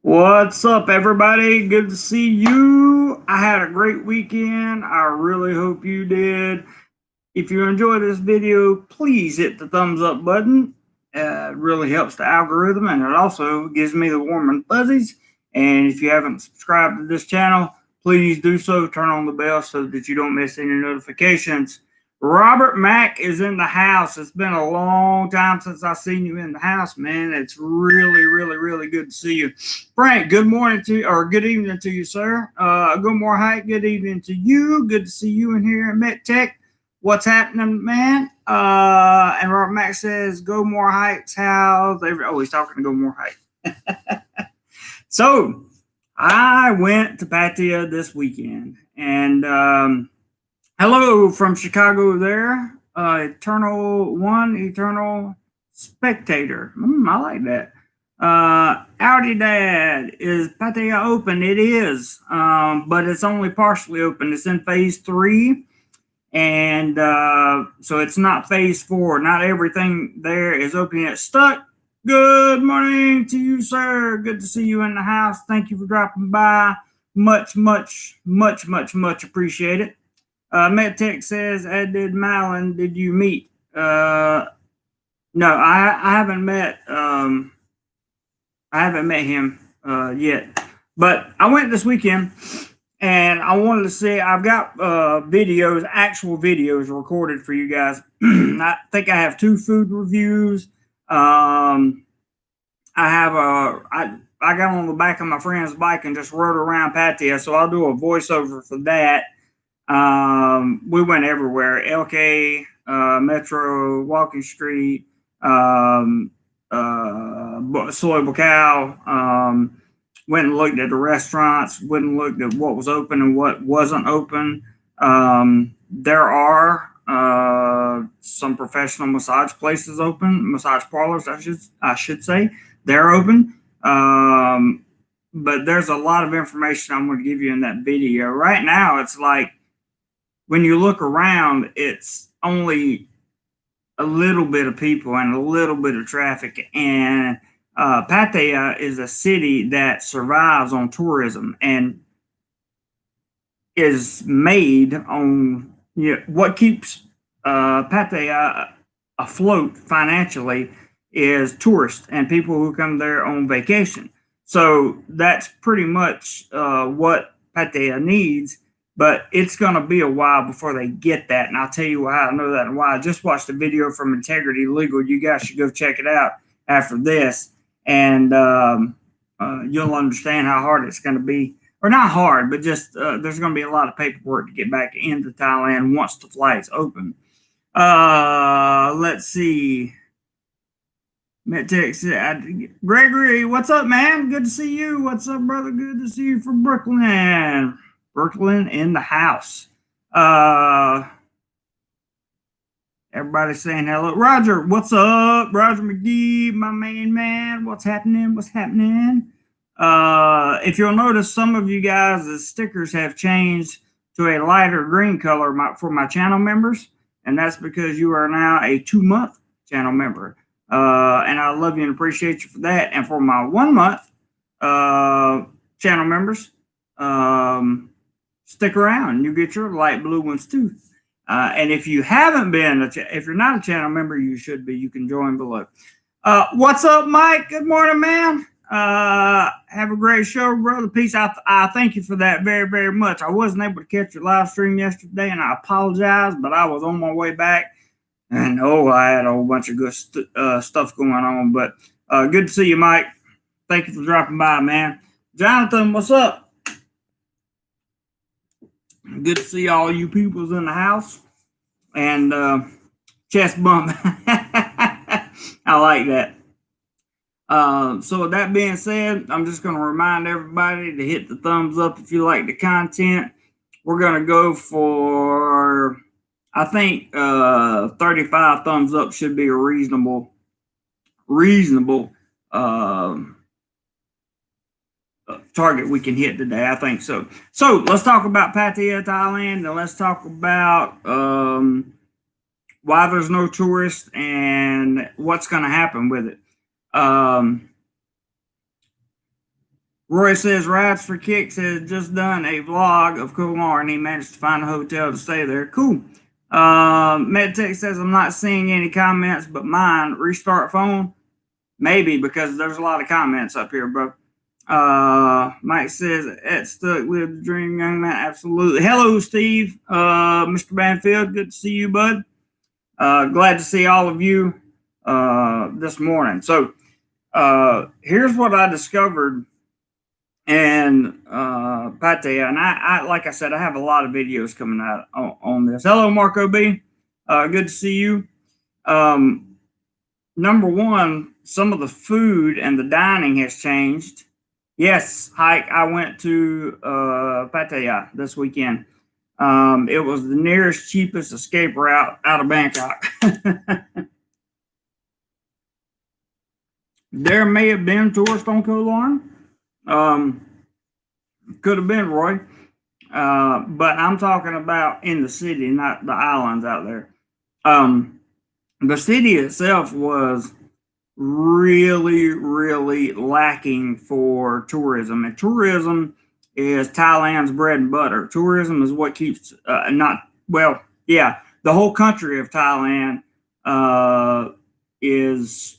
What's up, everybody? Good to see you. I had a great weekend. I really hope you did. If you enjoyed this video, please hit the thumbs up button. It really helps the algorithm, and it also gives me the warm and fuzzies. And if you haven't subscribed to this channel, please do so. Turn on the bell so that you don't miss any notifications. Robert Mack is in the house. It's been a long time since I've seen you in the house, man. It's really good to see you. Frank, good morning to you, or good evening to you, sir. Good morning, Hike. Good evening to you. Good to see you in here at Met Tech. What's happening, man? And Robert Mack says, "Go More Heights house." They're always talking to Go More Heights. So I went to Pattaya this weekend, and hello from Chicago there. Eternal spectator. I like that. Howdy Dad, is Pattaya open? It is, but it's only partially open. It's in phase 3, and so it's not phase 4. Not everything there is open yet. Stuck. Good morning to you, sir. Good to see you in the house. Thank you for dropping by. Much appreciated. MedTech says, as did Malin, did you meet? No, I haven't met. I haven't met him yet, but I went this weekend, and I wanted to see. I've got videos, actual videos recorded for you guys. I think I have 2 food reviews. I got on the back of my friend's bike and just rode around Pattaya, so I'll do a voiceover for that. We went everywhere: LK, Metro, Walking Street, Soy Bacau. Went and looked at the restaurants. Went and looked at what was open and what wasn't open. There are some professional massage places open, massage parlors, I should say. They're open. But there's a lot of information I'm going to give you in that video. Right now, it's like, when you look around, it's only a little bit of people and a little bit of traffic. And Pattaya is a city that survives on tourism and is made on, what keeps Pattaya afloat financially is tourists and people who come there on vacation. So that's pretty much what Pattaya needs. But it's going to be a while before they get that. And I'll tell you why I know that and why. I just watched a video from Integrity Legal. You guys should go check it out after this. And you'll understand how hard it's going to be. Or not hard, but just there's going to be a lot of paperwork to get back into Thailand once the flight's open. Let's see. Gregory, what's up, man? Good to see you. What's up, brother? Good to see you from Brooklyn. Brooklyn in the house. Everybody's saying hello. Roger, what's up? Roger McGee, my main man. What's happening? What's happening? If you'll notice, some of you guys' stickers have changed to a lighter green color for my channel members, and that's because you are now a 2-month channel member. And I love you and appreciate you for that. And for my 1-month channel members, stick around. You get your light blue ones too. And if you haven't been, if you're not a channel member, you should be. You can join below. What's up, Mike? Good morning, man. Have a great show, brother. Peace. I thank you for that very much. I wasn't able to catch your live stream yesterday, and I apologize, but I was on my way back, and I had a whole bunch of good stuff going on. But good to see you, Mike. Thank you for dropping by, man. Jonathan, what's up? Good to see all you peoples in the house. And chest bump. I like that. So with that being said, I'm just going to remind everybody to hit the thumbs up if you like the content. We're going to go for, I think 35 thumbs up should be a reasonable target we can hit today. I think so. So let's talk about Pattaya, Thailand, and let's talk about why there's no tourists and what's going to happen with it. Roy says Rides for Kicks has just done a vlog of Koh Larn. He managed to find a hotel to stay there. Cool. MedTech says I'm not seeing any comments but mine. Restart phone? Maybe, because there's a lot of comments up here, bro. Mike says it stuck with the dream, young man. Absolutely. Hello, Steve. Mr. Banfield, good to see you, bud. Glad to see all of you this morning. So here's what I discovered in Pattaya, and I like I said, I have a lot of videos coming out on this. Hello, Marco B. Good to see you. Number one, some of the food and the dining has changed. Yes, Hike, I went to Pattaya this weekend. It was the nearest, cheapest escape route out of Bangkok. There may have been tourists on Koh Larn. Could have been, Roy. But I'm talking about in the city, not the islands out there. The city itself was really, really lacking for tourism. And tourism is Thailand's bread and butter. Tourism is what keeps, the whole country of Thailand is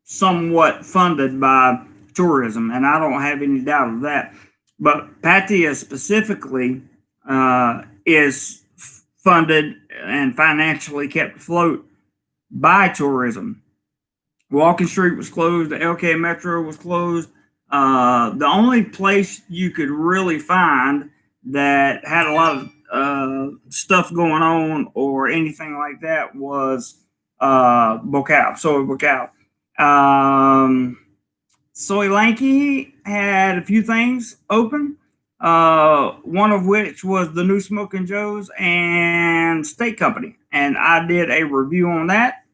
somewhat funded by tourism, and I don't have any doubt of that. But Pattaya specifically is funded and financially kept afloat by tourism. Walking Street was closed. The LK Metro was closed. The only place you could really find that had a lot of stuff going on or anything like that was Bokau, Soy Bokau. Soy Lanky had a few things open, one of which was the new Smoking Joe's and Steak Company, and I did a review on that.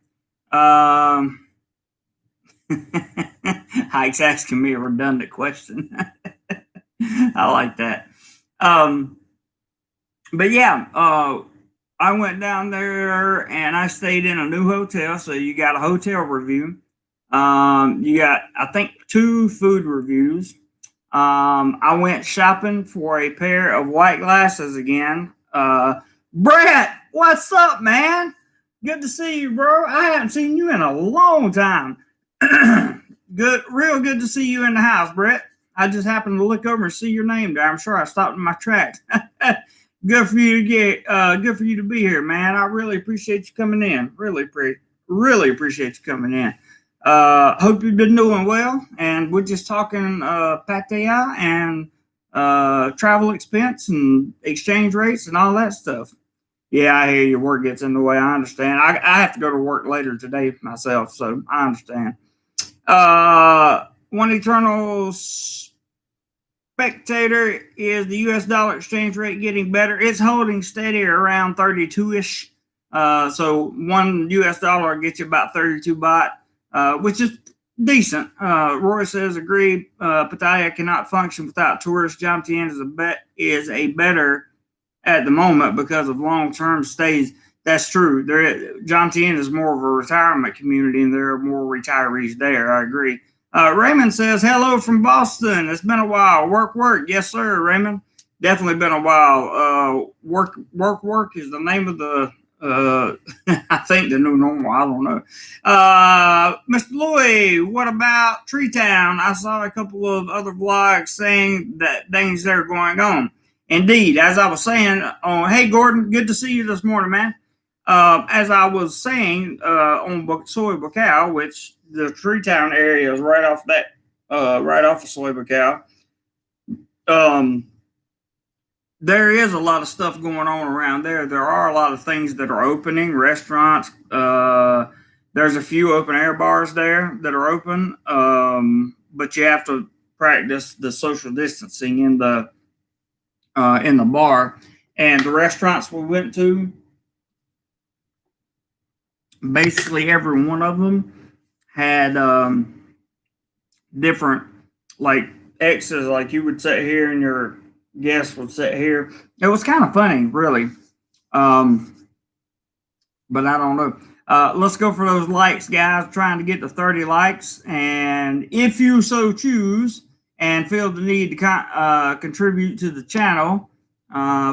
Hike's asking me a redundant question. I like that. But yeah, I went down there and I stayed in a new hotel. So you got a hotel review. You got, I think, 2 food reviews. I went shopping for a pair of white glasses again. Brett, what's up, man? Good to see you, bro. I haven't seen you in a long time. Real good to see you in the house, Brett. I just happened to look over and see your name there. I'm sure I stopped in my tracks. Good for you to be here, man. I really appreciate you coming in. Really appreciate you coming in. Hope you've been doing well. And we're just talking Pattaya and travel expense and exchange rates and all that stuff. Yeah, I hear your work gets in the way. I understand. I have to go to work later today myself, so I understand. One eternal spectator, is the U.S. dollar exchange rate getting better? It's holding steady around 32-ish. So one U.S. dollar gets you about 32 baht, which is decent. Roy says, agree. Pattaya cannot function without tourists. Jomtien is a better at the moment because of long-term stays. That's true. Jomtien is more of a retirement community, and there are more retirees there. I agree. Raymond says, hello from Boston. It's been a while. Work. Yes, sir, Raymond. Definitely been a while. Work is the name of the, I think, the new normal. I don't know. Mr. Louis, what about Tree Town? I saw a couple of other vlogs saying that things that are going on. Indeed, as I was saying, hey, Gordon, good to see you this morning, man. As I was saying, on Soy Bokau, which the Tree Town area is right off of Soy Bokau. There is a lot of stuff going on around there. There are a lot of things that are opening, restaurants. There's a few open air bars there that are open, but you have to practice the social distancing in the bar. And the restaurants we went to, basically every one of them had different, like, X's, like you would sit here and your guests would sit here. It was kind of funny, really. But I don't know. Let's go for those likes, guys. Trying to get to 30 likes. And if you so choose and feel the need to contribute to the channel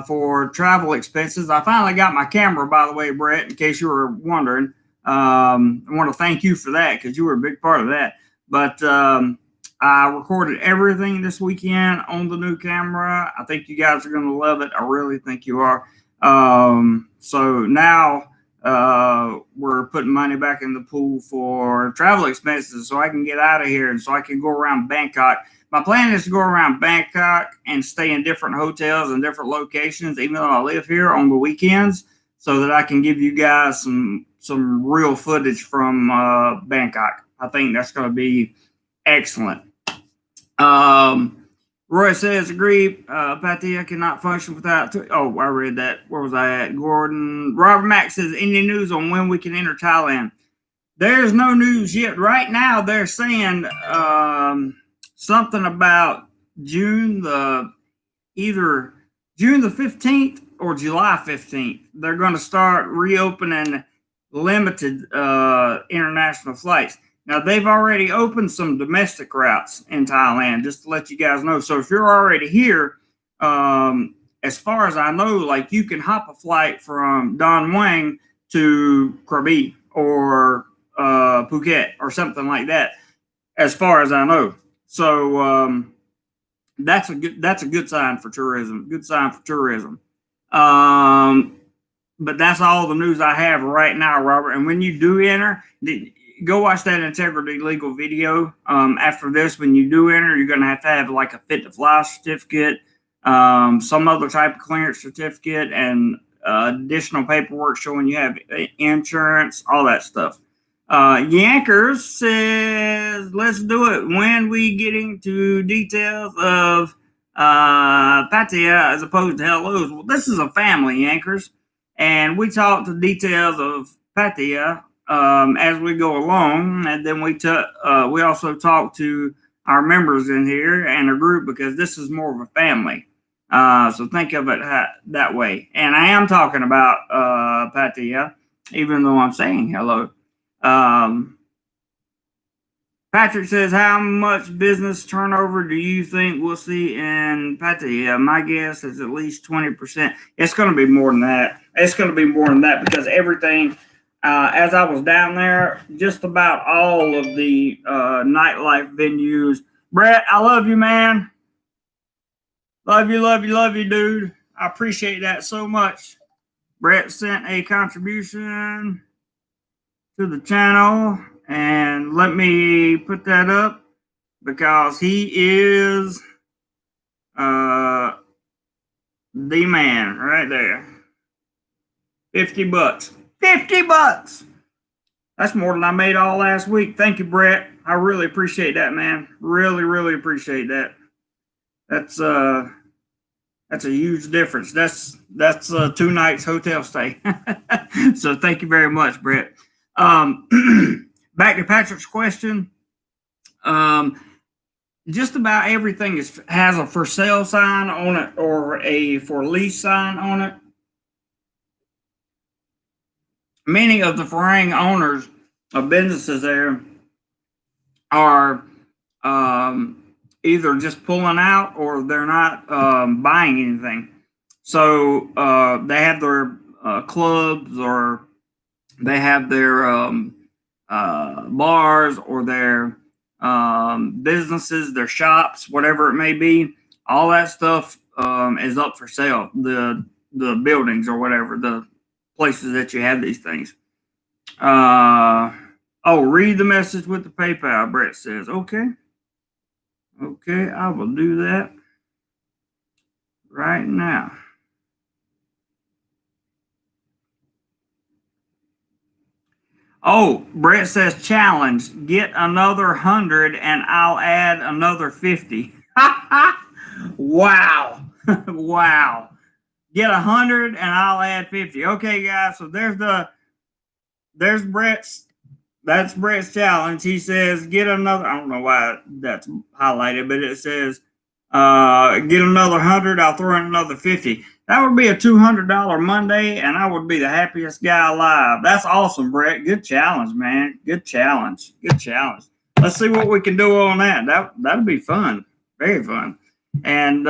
for travel expenses, I finally got my camera, by the way, Brett, in case you were wondering. I want to thank you for that because you were a big part of that. But I recorded everything this weekend on the new camera. I think you guys are going to love it. I really think you are. So now we're putting money back in the pool for travel expenses so I can get out of here and so I can go around Bangkok. My plan is to go around Bangkok and stay in different hotels and different locations, even though I live here, on the weekends, so that I can give you guys some real footage from Bangkok. I think that's going to be excellent. Roy says, agree. Pattaya cannot function without. Oh, I read that. Where was I at? Gordon. Robert Mack says, any news on when we can enter Thailand? There's no news yet. Right now, they're saying something about either June the 15th or July 15th. They're going to start reopening limited international flights. Now, they've already opened some domestic routes in Thailand, just to let you guys know. So if you're already here, as far as I know, like, you can hop a flight from Don Mueang to Krabi or Phuket or something like that, as far as I know. So that's a good sign for tourism. Good sign for tourism. But that's all the news I have right now, Robert. And when you do enter, go watch that Integrity Legal video. After this, when you do enter, you're going to have like a fit to fly certificate, some other type of clearance certificate, and additional paperwork showing you have insurance, all that stuff. Yankers says, let's do it. When we get into details of Pattaya as opposed to hellos. Well, this is a family, Yankers, and we talk the details of Pattaya as we go along, and then we also talk to our members in here and a group, because this is more of a family. So think of it that way. And I am talking about Pattaya, even though I'm saying hello. Patrick says, how much business turnover do you think we'll see in Pattaya? My guess is at least 20%. It's going to be more than that. It's going to be more than that because everything, as I was down there, just about all of the nightlife venues. Brett, I love you, man. Love you, dude. I appreciate that so much. Brett sent a contribution to the channel, and let me put that up because he is the man right there. $50. $50. That's more than I made all last week. Thank you, Brett. I really appreciate that, man. Really appreciate that. That's a huge difference. That's 2 nights hotel stay. So thank you very much, Brett. Back to Patrick's question. Just about everything has a for sale sign on it or a for lease sign on it. Many of the foreign owners of businesses there are either just pulling out or they're not buying anything. So they have their clubs, or they have their bars, or their businesses, their shops, whatever it may be. All that stuff is up for sale. The buildings or whatever, the places that you have these things. Oh, read the message with the PayPal, Brett says. Okay, I will do that right now. Oh, Brett says, challenge, get another 100 and I'll add another 50. Wow. Wow. Get 100 and I'll add 50. Okay, guys, so there's Brett's, that's Brett's challenge. He says, get another, I don't know why that's highlighted, but it says, Get another 100, I'll throw in another 50. That would be a $200 Monday, and I would be the happiest guy alive. That's awesome, Brett. Good challenge, man. Good challenge. Good challenge. Let's see what we can do on that. That'll be fun. Very fun. And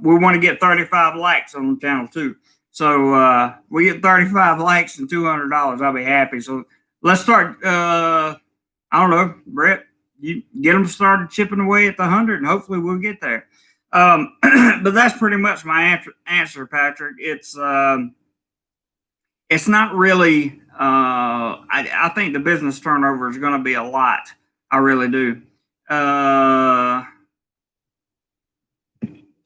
we want to get 35 likes on the channel too. So we get 35 likes and $200, I'll be happy. So let's start. I don't know, Brett. You get them started chipping away at the 100, and hopefully we'll get there. But that's pretty much my answer, Patrick. It's not really. I think the business turnover is going to be a lot. I really do.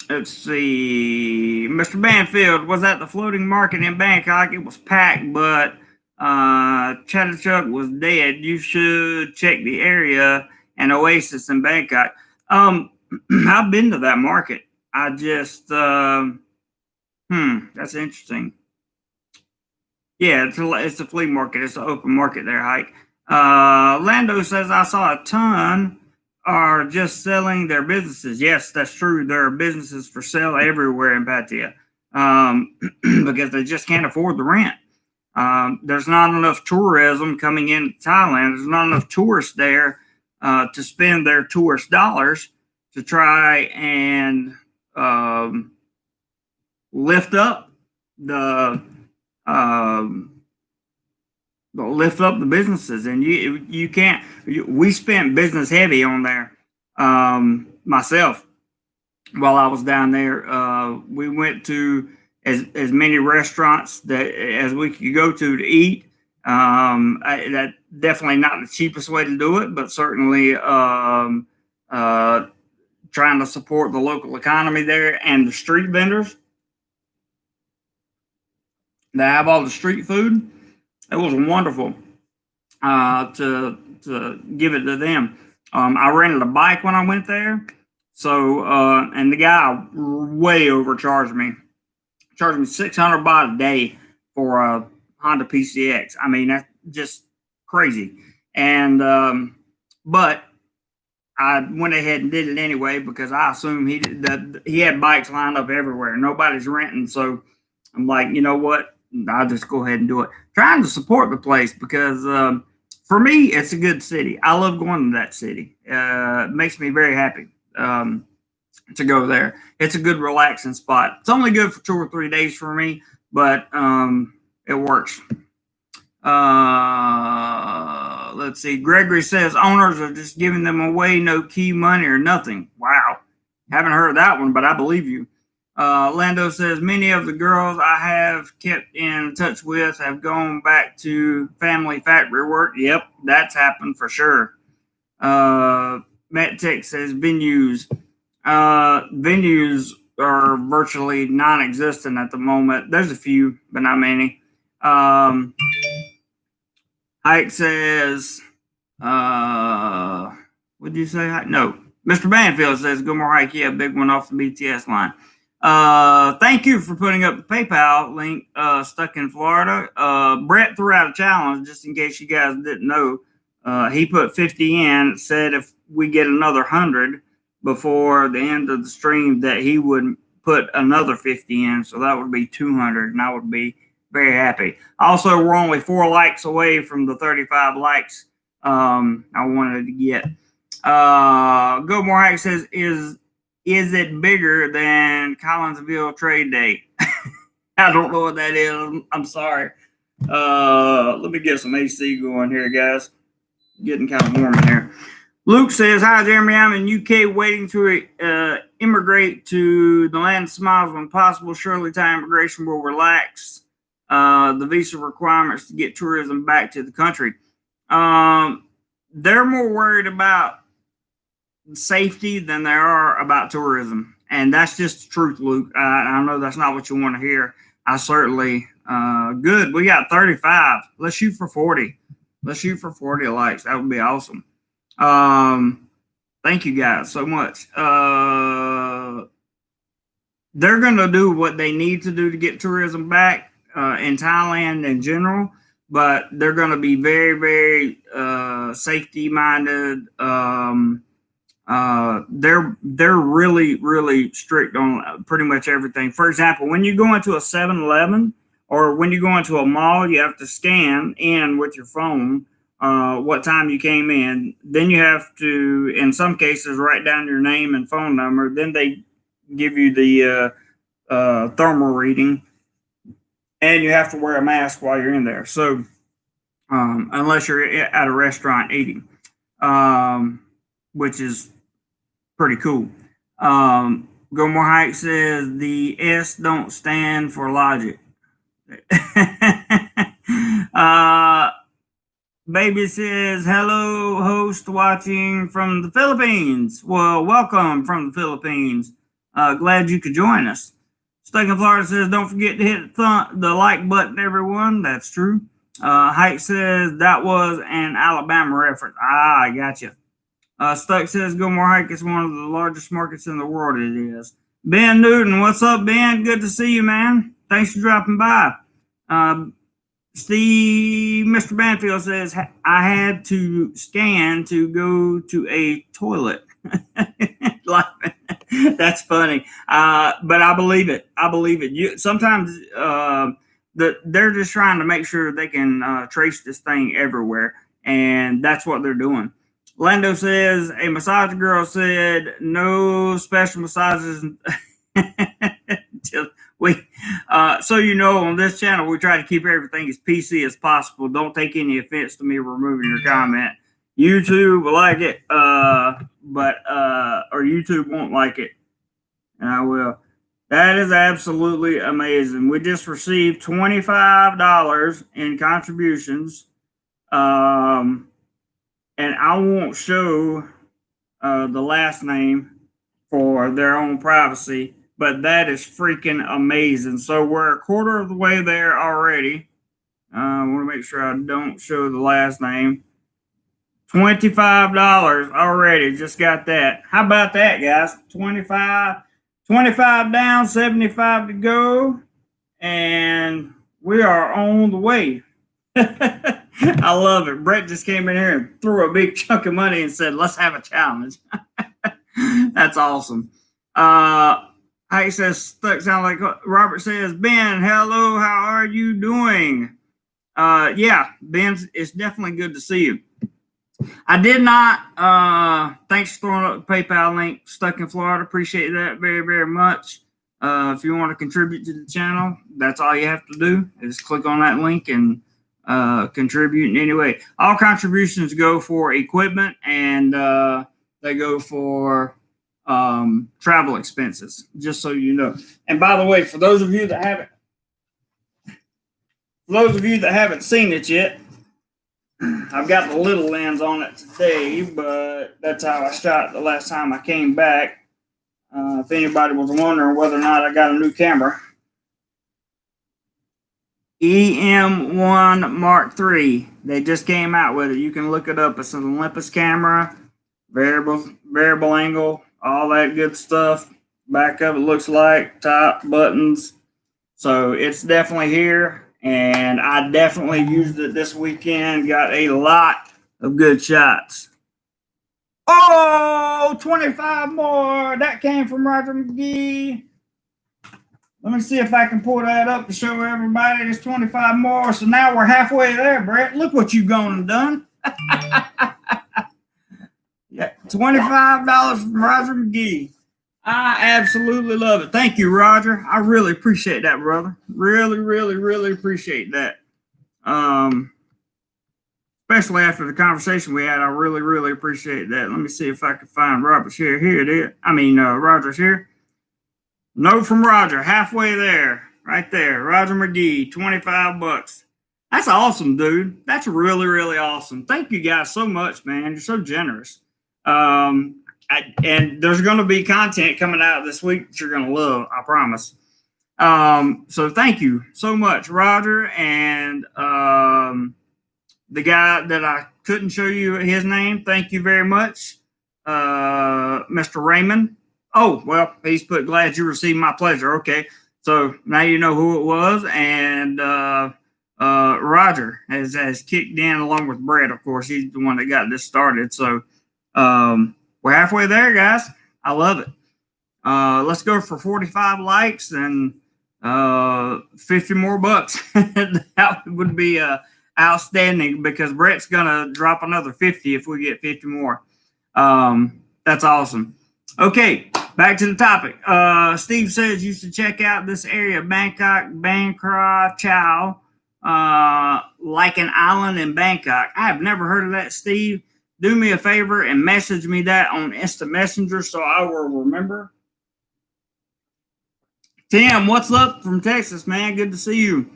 Let's see. Mr. Banfield was at the floating market in Bangkok. It was packed, but Chatuchak was dead. You should check the area and Oasis in Bangkok. I've been to that market. I just that's interesting. Yeah, it's a flea market. It's an open market there, Hike. Lando says, I saw a ton are just selling their businesses. Yes, that's true. There are businesses for sale everywhere in Pattaya because they just can't afford the rent. There's not enough tourism coming into Thailand. There's not enough tourists there to spend their tourist dollars to try and lift up the businesses. And you can't. We spent business heavy on there. Myself, while I was down there, we went to as many restaurants as we could go to eat. That definitely not the cheapest way to do it, but certainly trying to support the local economy there and the street vendors that have all the street food. It was wonderful to give it to them. I rented a bike when I went there, so and the guy way overcharged me. Charged me 600 baht a day for a Honda PCX. I mean, that's just crazy. And but I went ahead and did it anyway because I assumed he had bikes lined up everywhere. Nobody's renting, so I'm like, you know what? I'll just go ahead and do it. Trying to support the place because for me, it's a good city. I love going to that city. It makes me very happy to go there. It's a good relaxing spot. It's only good for 2 or 3 days for me, but it works. Let's see. Gregory says owners are just giving them away, no key money or nothing. Wow. Haven't heard that one, but I believe you. Lando says many of the girls I have kept in touch with have gone back to family factory work. Yep, that's happened for sure. Matt Tech says venues. Venues are virtually non-existent at the moment. There's a few, but not many. Ike says, what did you say? No. Mr. Banfield says, go more Ike. Yeah, big one off the BTS line. Thank you for putting up the PayPal link, stuck in Florida. Brett threw out a challenge just in case you guys didn't know. He put 50 in, said if we get another 100 before the end of the stream that he would put another 50 in. So that would be 200 and I would be very happy. Also, we're only 4 likes away from the 35 likes I wanted to get. Go More Hike says, is it bigger than Collinsville Trade Day? I don't know what that is. I'm sorry. Let me get some AC going here, guys. Getting kind of warm in here. Luke says, hi, Jeremy. I'm in UK waiting to immigrate to the land of smiles when possible. Surely Thai immigration will relax the visa requirements to get tourism back to the country. They're more worried about safety than they are about tourism. And that's just the truth, Luke. I know that's not what you want to hear. I certainly, good. We got 35. Let's shoot for 40. Let's shoot for 40 likes. That would be awesome. Thank you guys so much. They're going to do what they need to do to get tourism back in Thailand in general, but they're going to be very, very safety minded. They're really strict on pretty much everything. For example, when you go into a 7-Eleven or when you go into a mall, you have to scan in with your phone what time you came in. Then you have to, in some cases, write down your name and phone number. Then they give you the thermal reading, and you have to wear a mask while you're in there. So unless you're at a restaurant eating, which is pretty cool. Go More Hike says the S don't stand for logic. Baby says, hello, host watching from the Philippines. Well, welcome from the Philippines. Glad you could join us. Stuck in Florida says, don't forget to hit the like button, everyone. That's true. Hike says, that was an Alabama reference. Ah, I gotcha. Stuck says, Go More Hike is one of the largest markets in the world. It is. Ben Newton, what's up, Ben? Good to see you, man. Thanks for dropping by. Mr. Banfield says, I had to scan to go to a toilet. That's funny. But I believe it. I believe it. Sometimes they're just trying to make sure they can trace this thing everywhere. And that's what they're doing. Lando says, a massage girl said, no special massages. So you know, on this channel, we try to keep everything as PC as possible. Don't take any offense to me removing your comment. YouTube will like it, or YouTube won't like it, and I will. That is absolutely amazing. We just received $25 in contributions, and I won't show the last name for their own privacy. But that is freaking amazing. So we're a quarter of the way there already. I want to make sure I don't show the last name. $25 already. Just got that. How about that, guys? 25 down, 75 to go. And we are on the way. I love it. Brett just came in here and threw a big chunk of money and said, let's have a challenge. That's awesome. He says, stuck sound like Robert says, Ben, hello, how are you doing? Yeah, Ben, it's definitely good to see you. I did not, thanks for throwing up the PayPal link, Stuck in Florida. Appreciate that very much. If you want to contribute to the channel, that's all you have to do is click on that link and contribute in any way. All contributions go for equipment and they go for travel expenses, just so you know. And by the way, for those of you that haven't seen it yet, I've got the little lens on it today, but that's how I shot it the last time I came back. If anybody was wondering whether or not I got a new camera, EM1 Mark III. They just came out with it. You can look it up. It's an Olympus camera, variable angle, all that good stuff. Back of it looks like top buttons. So it's definitely here, and I definitely used it this weekend. Got a lot of good shots. Oh, 25 more. That came from Roger McGee. Let me see if I can pull that up to show everybody. There's 25 more. So now we're halfway there, Brett. Look what you've gone and done. Yeah, $25 from Roger McGee. I absolutely love it. Thank you, Roger. I really appreciate that, brother. Really appreciate that. Especially after the conversation we had, I really appreciate that. Let me see if I can find Robert's here. Here it is. Roger's here. Note from Roger, halfway there, right there. Roger McGee, 25 bucks. That's awesome, dude. That's really awesome. Thank you guys so much, man. You're so generous. And there's going to be content coming out this week that you're going to love, I promise. So thank you so much, Roger, and the guy that I couldn't show you his name. Thank you very much, Mr. Raymond. Oh, well, he's put, glad you received my pleasure. Okay, so now you know who it was, and Roger has kicked in along with Brett. Of course, he's the one that got this started. So we're halfway there, guys. I love it. Let's go for 45 likes and 50 more bucks. That would be outstanding, because Brett's gonna drop another 50 if we get 50 more. That's awesome. Okay, back to the topic. Steve says you should check out this area, Bangkok, Bangkok Chow, like an island in Bangkok. I have never heard of that, Steve. Do me a favor and message me that on Instant Messenger so I will remember. Tim, what's up from Texas, man? Good to see you.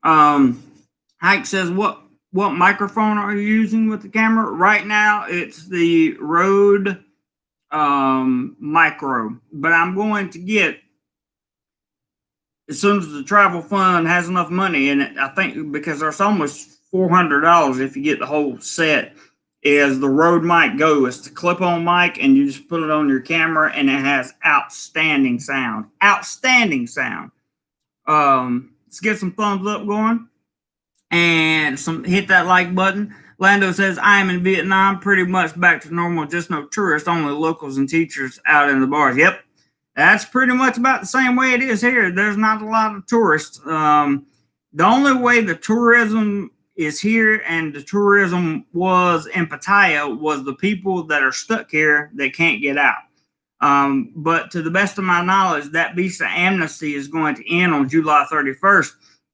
Hike says, what microphone are you using with the camera? Right now, it's the Rode Micro, but I'm going to get, as soon as the travel fund has enough money in it, I think, because there's almost $400 if you get the whole set, is the Rode Mic Go. It's the clip-on mic, and you just put it on your camera, and it has outstanding sound. Outstanding sound. Let's get some thumbs up going, and hit that like button. Lando says, I am in Vietnam, pretty much back to normal, just no tourists, only locals and teachers out in the bars. Yep, that's pretty much about the same way it is here. There's not a lot of tourists. The only way the tourism is here, and the tourism was in Pattaya, was the people that are stuck here that can't get out. But to the best of my knowledge, that visa amnesty is going to end on July 31st.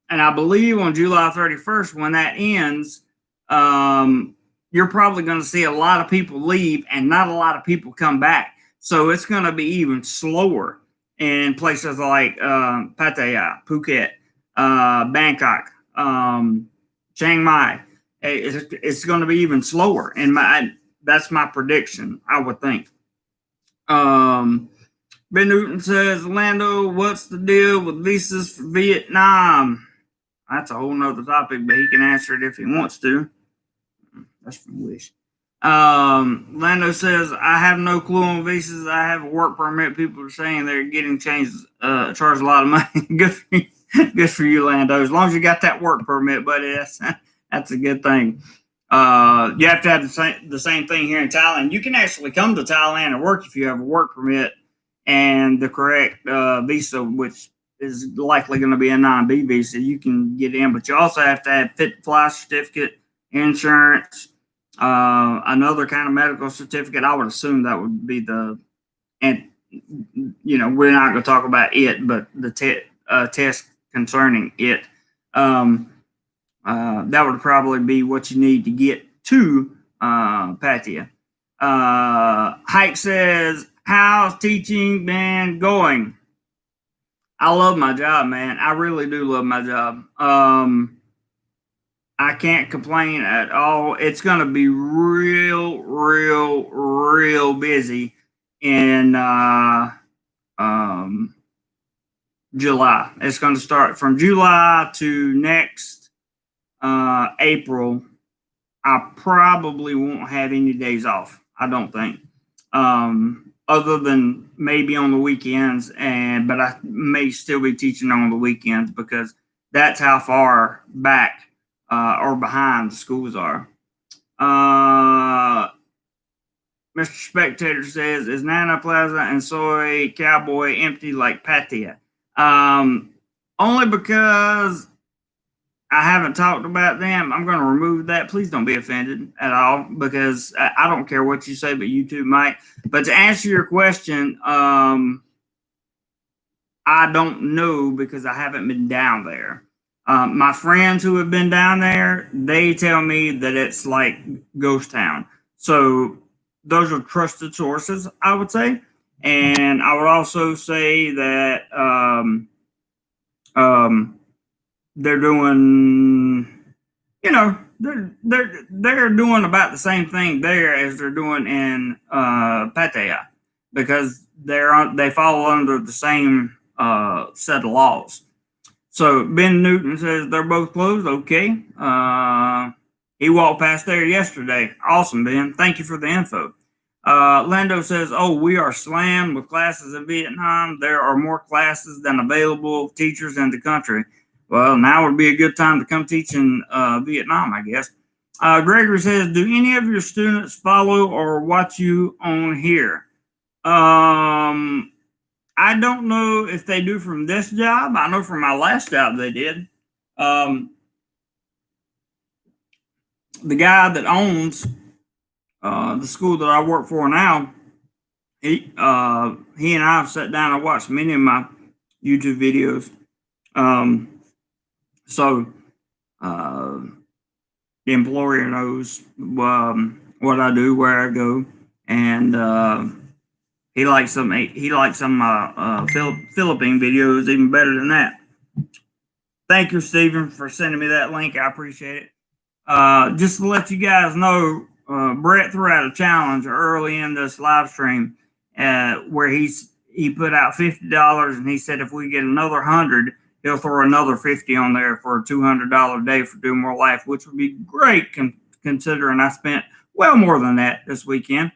And I believe on July 31st, when that ends, you're probably going to see a lot of people leave and not a lot of people come back. So it's going to be even slower in places like Pattaya, Phuket, Bangkok, Chiang Mai. It's going to be even slower, and that's my prediction, I would think. Ben Newton says, Lando, what's the deal with visas for Vietnam? That's a whole nother topic, but he can answer it if he wants to. That's from Wish. Lando says, I have no clue on visas. I have a work permit. People are saying they're getting charged a lot of money. Good for you. Good for you, Lando. As long as you got that work permit, buddy, that's a good thing. You have to have the same thing here in Thailand. You can actually come to Thailand and work if you have a work permit and the correct visa, which is likely going to be a non-B visa. You can get in, but you also have to have fit to fly certificate, insurance, another kind of medical certificate. I would assume that would be and we're not going to talk about it, but the test concerning it. That would probably be what you need to get to Pattaya. Hike says, how's teaching been going? I love my job, man. I really do love my job. I can't complain at all. It's going to be real busy in July. It's going to start from July to next April. I probably won't have any days off. I don't think, other than maybe on the weekends, but I may still be teaching on the weekends because that's how far back or behind the schools are. Mr. Spectator says, is Nana Plaza and Soy Cowboy empty like Pattaya? Only because I haven't talked about them. I'm going to remove that. Please don't be offended at all, because I don't care what you say, but YouTube might. But to answer your question, I don't know, because I haven't been down there. My friends who have been down there, they tell me that it's like ghost town. So those are trusted sources, I would say. And I would also say that they're doing, they're doing about the same thing there as they're doing in Pattaya, because they fall under the same set of laws. So Ben Newton says they're both closed. Okay. He walked past there yesterday. Awesome, Ben. Thank you for the info. Lando says, oh, we are slammed with classes in Vietnam. There are more classes than available teachers in the country. Well, now would be a good time to come teach in Vietnam, I guess. Gregory says, do any of your students follow or watch you on here? I don't know if they do from this job. I know from my last job they did. The guy that owns the school that I work for now, he and I have sat down and watched many of my YouTube videos. So the employer knows what I do, where I go, and he likes some Philippine videos even better than that. Thank you, Stephen, for sending me that link. I appreciate it. Just to let you guys know, Brett threw out a challenge early in this live stream where he put out $50, and he said if we get another 100, he'll throw another 50 on there for a $200 day for DoMoreLife, which would be great considering I spent well more than that this weekend.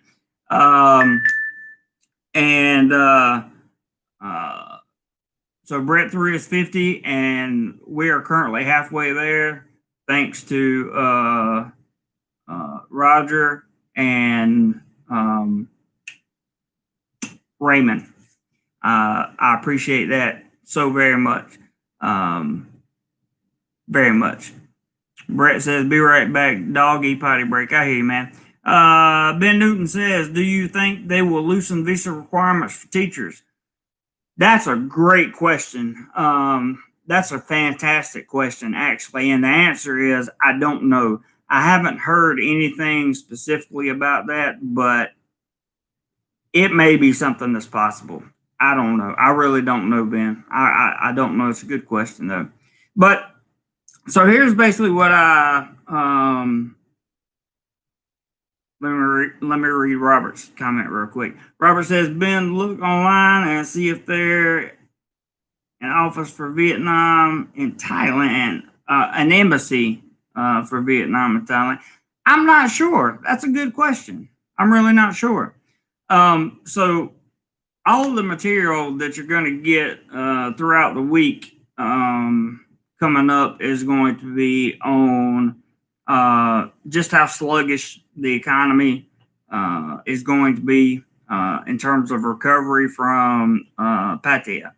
So Brett threw his 50, and we are currently halfway there, thanks to Roger and Raymond. I appreciate that so very much. Very much. Brett says, be right back, doggy potty break. I hear you, man. Ben Newton says, do you think they will loosen visa requirements for teachers? That's a great question. That's a fantastic question, actually. And the answer is, I don't know. I haven't heard anything specifically about that, but it may be something that's possible. I don't know. I really don't know, Ben. I don't know. It's a good question, though. But so here's basically what let me read Robert's comment real quick. Robert says, Ben, look online and see if they're an office for Vietnam in Thailand, an embassy for Vietnam and Thailand. I'm not sure. That's a good question. I'm really not sure. So all of the material that you're going to get throughout the week coming up is going to be on just how sluggish the economy is going to be in terms of recovery from Pattaya.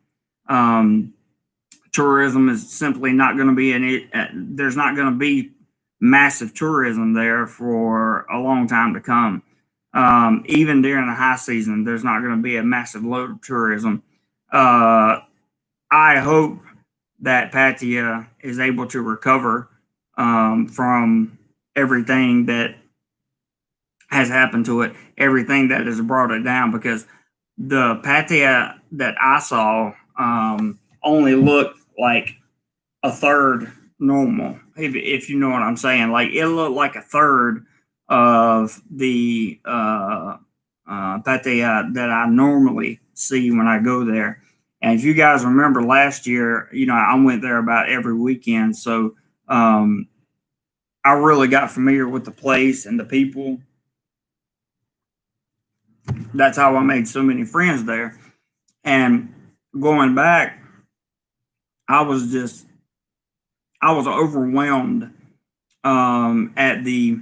Tourism is simply not going to be there's not going to be massive tourism there for a long time to come. Even during the high season, there's not going to be a massive load of tourism. I hope that Pattaya is able to recover from everything that has happened to it, everything that has brought it down, because the Pattaya that I saw only looked like a third normal, if you know what I'm saying. Like, it looked like a third of the Pattaya that I normally see when I go there. And if you guys remember last year, I went there about every weekend. So I really got familiar with the place and the people. That's how I made so many friends there. And going back, I was overwhelmed at the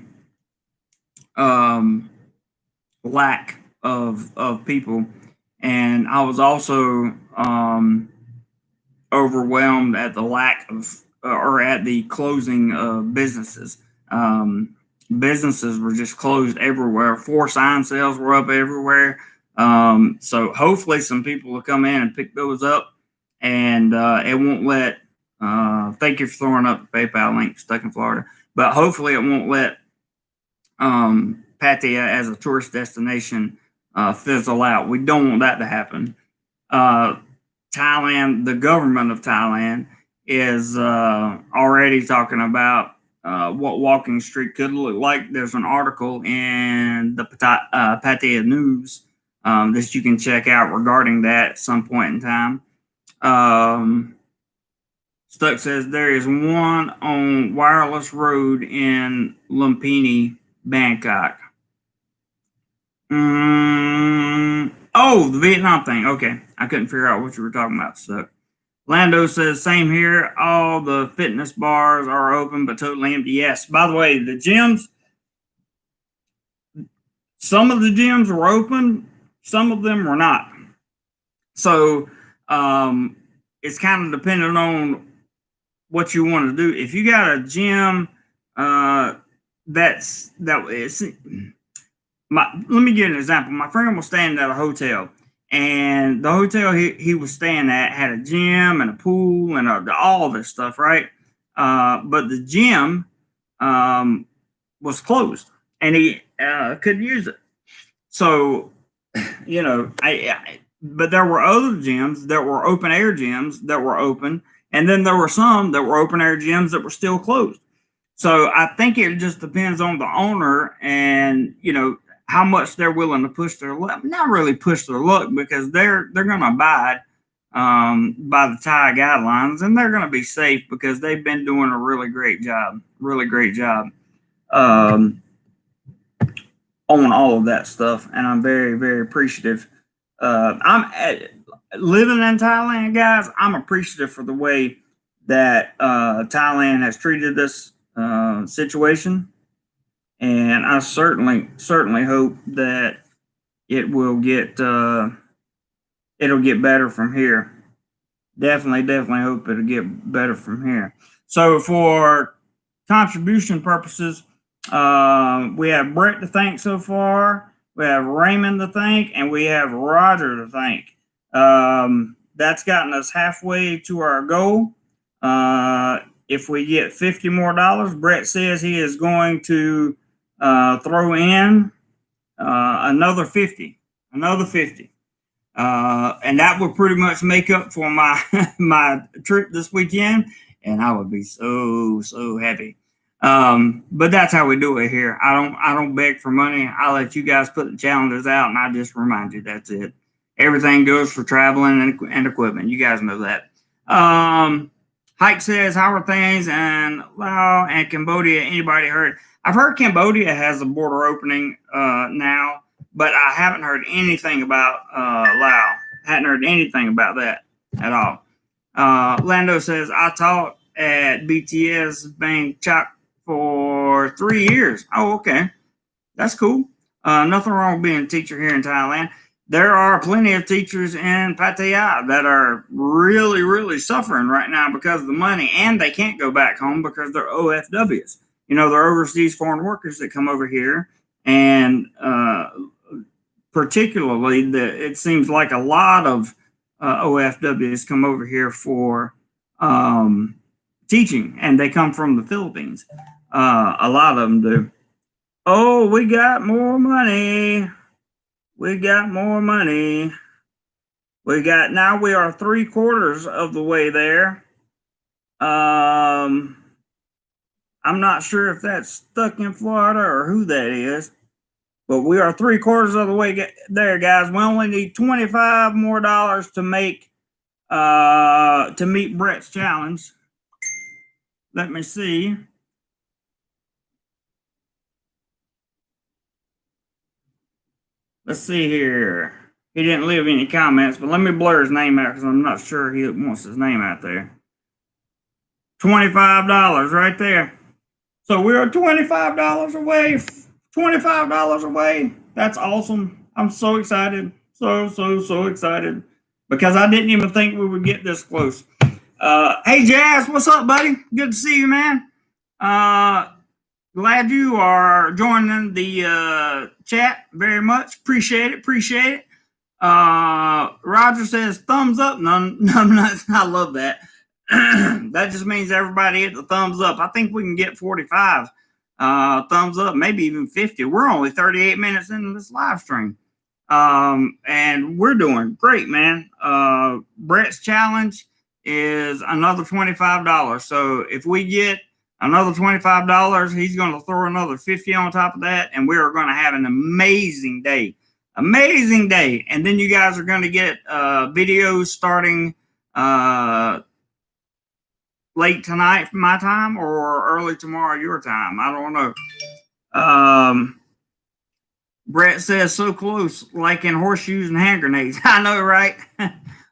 lack of people, and I was also overwhelmed at the lack of or at the closing of businesses. Businesses were just closed everywhere. For sign sales were up everywhere. So hopefully some people will come in and pick those up, and it won't let. Thank you for throwing up the PayPal link. Stuck in Florida, but hopefully it won't let Pattaya as a tourist destination fizzle out. We don't want that to happen. Thailand, the government of Thailand, is already talking about what Walking Street could look like. There's an article in the Pattaya News that you can check out regarding that at some point in time. Stuck says there is one on Wireless Road in Lumpini, Bangkok. Oh, the Vietnam thing. Okay. I couldn't figure out what you were talking about, Stuck. Lando says, same here. All the fitness bars are open, but totally empty. Yes. By the way, the gyms, some of the gyms were open, some of them were not. So it's kind of dependent on what you want to do. If you got a gym let me give an example. My friend was staying at a hotel, and the hotel he was staying at had a gym and a pool and all this stuff, right? But the gym was closed, and he couldn't use it. So, but there were other gyms that were open air gyms that were open, and then there were some that were open air gyms that were still closed. So I think it just depends on the owner and how much they're willing to push their luck. Not really push their luck, because they're going to abide by the Thai guidelines, and they're going to be safe because they've been doing a really great job on all of that stuff, and I'm very, very appreciative. I'm living in Thailand, guys. I'm appreciative for the way that Thailand has treated this situation, and I certainly hope that it will it'll get better from here. Definitely hope it'll get better from here. So for contribution purposes, we have Brett to thank so far. We have Raymond to thank, and we have Roger to thank. That's gotten us halfway to our goal. If we get $50 more, Brett says he is going to throw in another 50. And that would pretty much make up for my my trip this weekend, and I would be so happy. But that's how we do it here. I don't beg for money. I let you guys put the challenges out, and I just remind you that's it. Everything goes for traveling and equipment. You guys know that. Hike says, how are things in Laos and Cambodia? Anybody heard? I've heard Cambodia has a border opening now, but I haven't heard anything about Laos. Hadn't heard anything about that at all. Lando says, I taught at BTS Bangkok for 3 years. Oh, okay. That's cool. Nothing wrong with being a teacher here in Thailand. There are plenty of teachers in Pattaya that are really suffering right now because of the money, and they can't go back home because they're OFWs. They're overseas foreign workers that come over here, and particularly it seems like a lot of OFWs come over here for teaching, and they come from the Philippines. A lot of them do. Oh, we got more money. We got more money. Now we are 3/4 of the way there. I'm not sure if that's Stuck in Florida or who that is, but we are 3/4 of the way there, guys. We only need $25 more to make to meet Brett's challenge. Let me see. Let's see here. He didn't leave any comments, but let me blur his name out because I'm not sure he wants his name out there. $25 right there. So we are $25 away. $25 away. That's awesome. I'm so excited. So excited. Because I didn't even think we would get this close. Hey, Jazz, what's up, buddy? Good to see you, man. Glad you are joining the chat very much. Appreciate it. Roger says thumbs up. None. I love that. That just means everybody hit the thumbs up. I think we can get 45 thumbs up, maybe even 50. We're only 38 minutes into this live stream. And we're doing great, man. Brett's challenge is another $25. So if we get another $25, he's going to throw another 50 on top of that, and we are going to have an amazing day. And then you guys are going to get videos starting late tonight my time or early tomorrow your time. I don't know. Brett says so close, like in horseshoes and hand grenades. I know, right?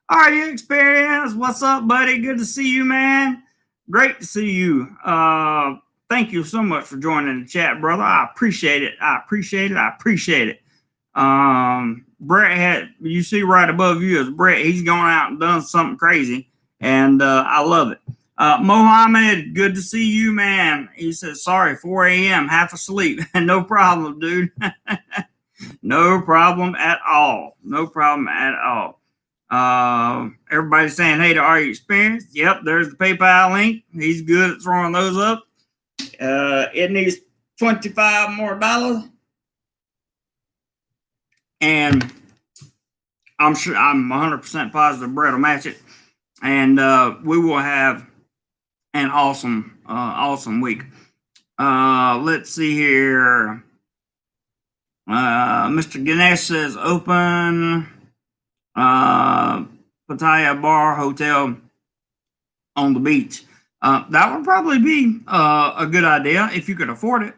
Are you experienced? What's up, buddy? Good to see you, man. Great to see you. Thank you so much for joining the chat, brother. I appreciate it. I appreciate it. I appreciate it. Brett had, you see right above you is Brett. He's gone out and done something crazy, and I love it. Mohammed, good to see you, man. He says, sorry, 4 a.m., half asleep. No problem, dude. No problem at all. No problem at all. Everybody's saying, hey, to Are You Experienced? Yep, there's the PayPal link. He's good at throwing those up. It needs $25 more. And I'm sure, I'm 100% positive Brett will match it. And we will have an awesome week. Let's see here. Mr. Ganesh says open Pattaya Bar Hotel on the beach. That would probably be a good idea if you could afford it,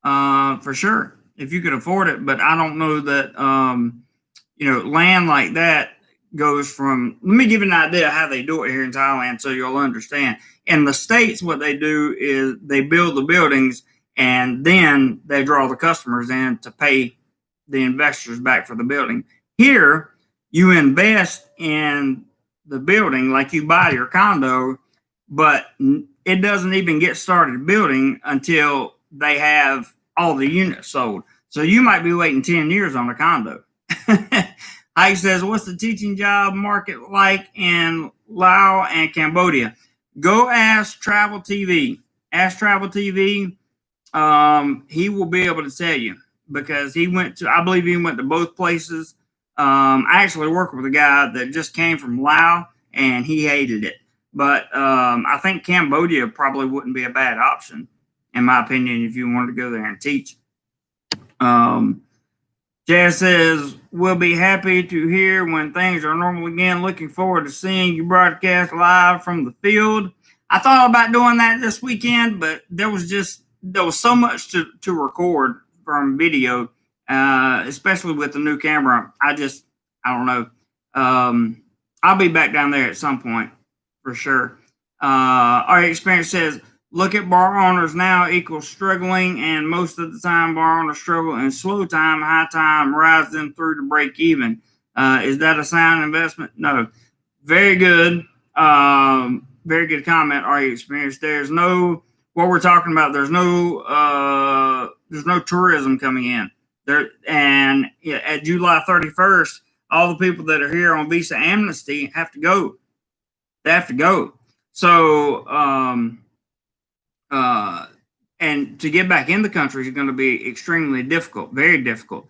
for sure. If you could afford it, but I don't know that land like that goes from. Let me give you an idea of how they do it here in Thailand, so you'll understand. In the States, what they do is they build the buildings and then they draw the customers in to pay the investors back for the building. Here, you invest in the building like you buy your condo, but it doesn't even get started building until they have all the units sold. So you might be waiting 10 years on a condo. Ike says, what's the teaching job market like in Laos and Cambodia? Go ask Travel TV. Ask Travel TV. He will be able to tell you because I believe he went to both places. I actually worked with a guy that just came from Laos and he hated it. But I think Cambodia probably wouldn't be a bad option, in my opinion, if you wanted to go there and teach. Jazz says, we'll be happy to hear when things are normal again. Looking forward to seeing you broadcast live from the field. I thought about doing that this weekend, but there was so much to record from video, especially with the new camera. I don't know. I'll be back down there at some point for sure. Our experience says, look at bar owners now equals struggling, and most of the time bar owners struggle in slow time, high time, rise them through to break even. Is that a sound investment? No. Very good. Very good comment. Are you experienced? There's no, what we're talking about, there's no tourism coming in there. And at July 31st, all the people that are here on visa amnesty have to go. They have to go. So, and to get back in the country is going to be extremely difficult, very difficult.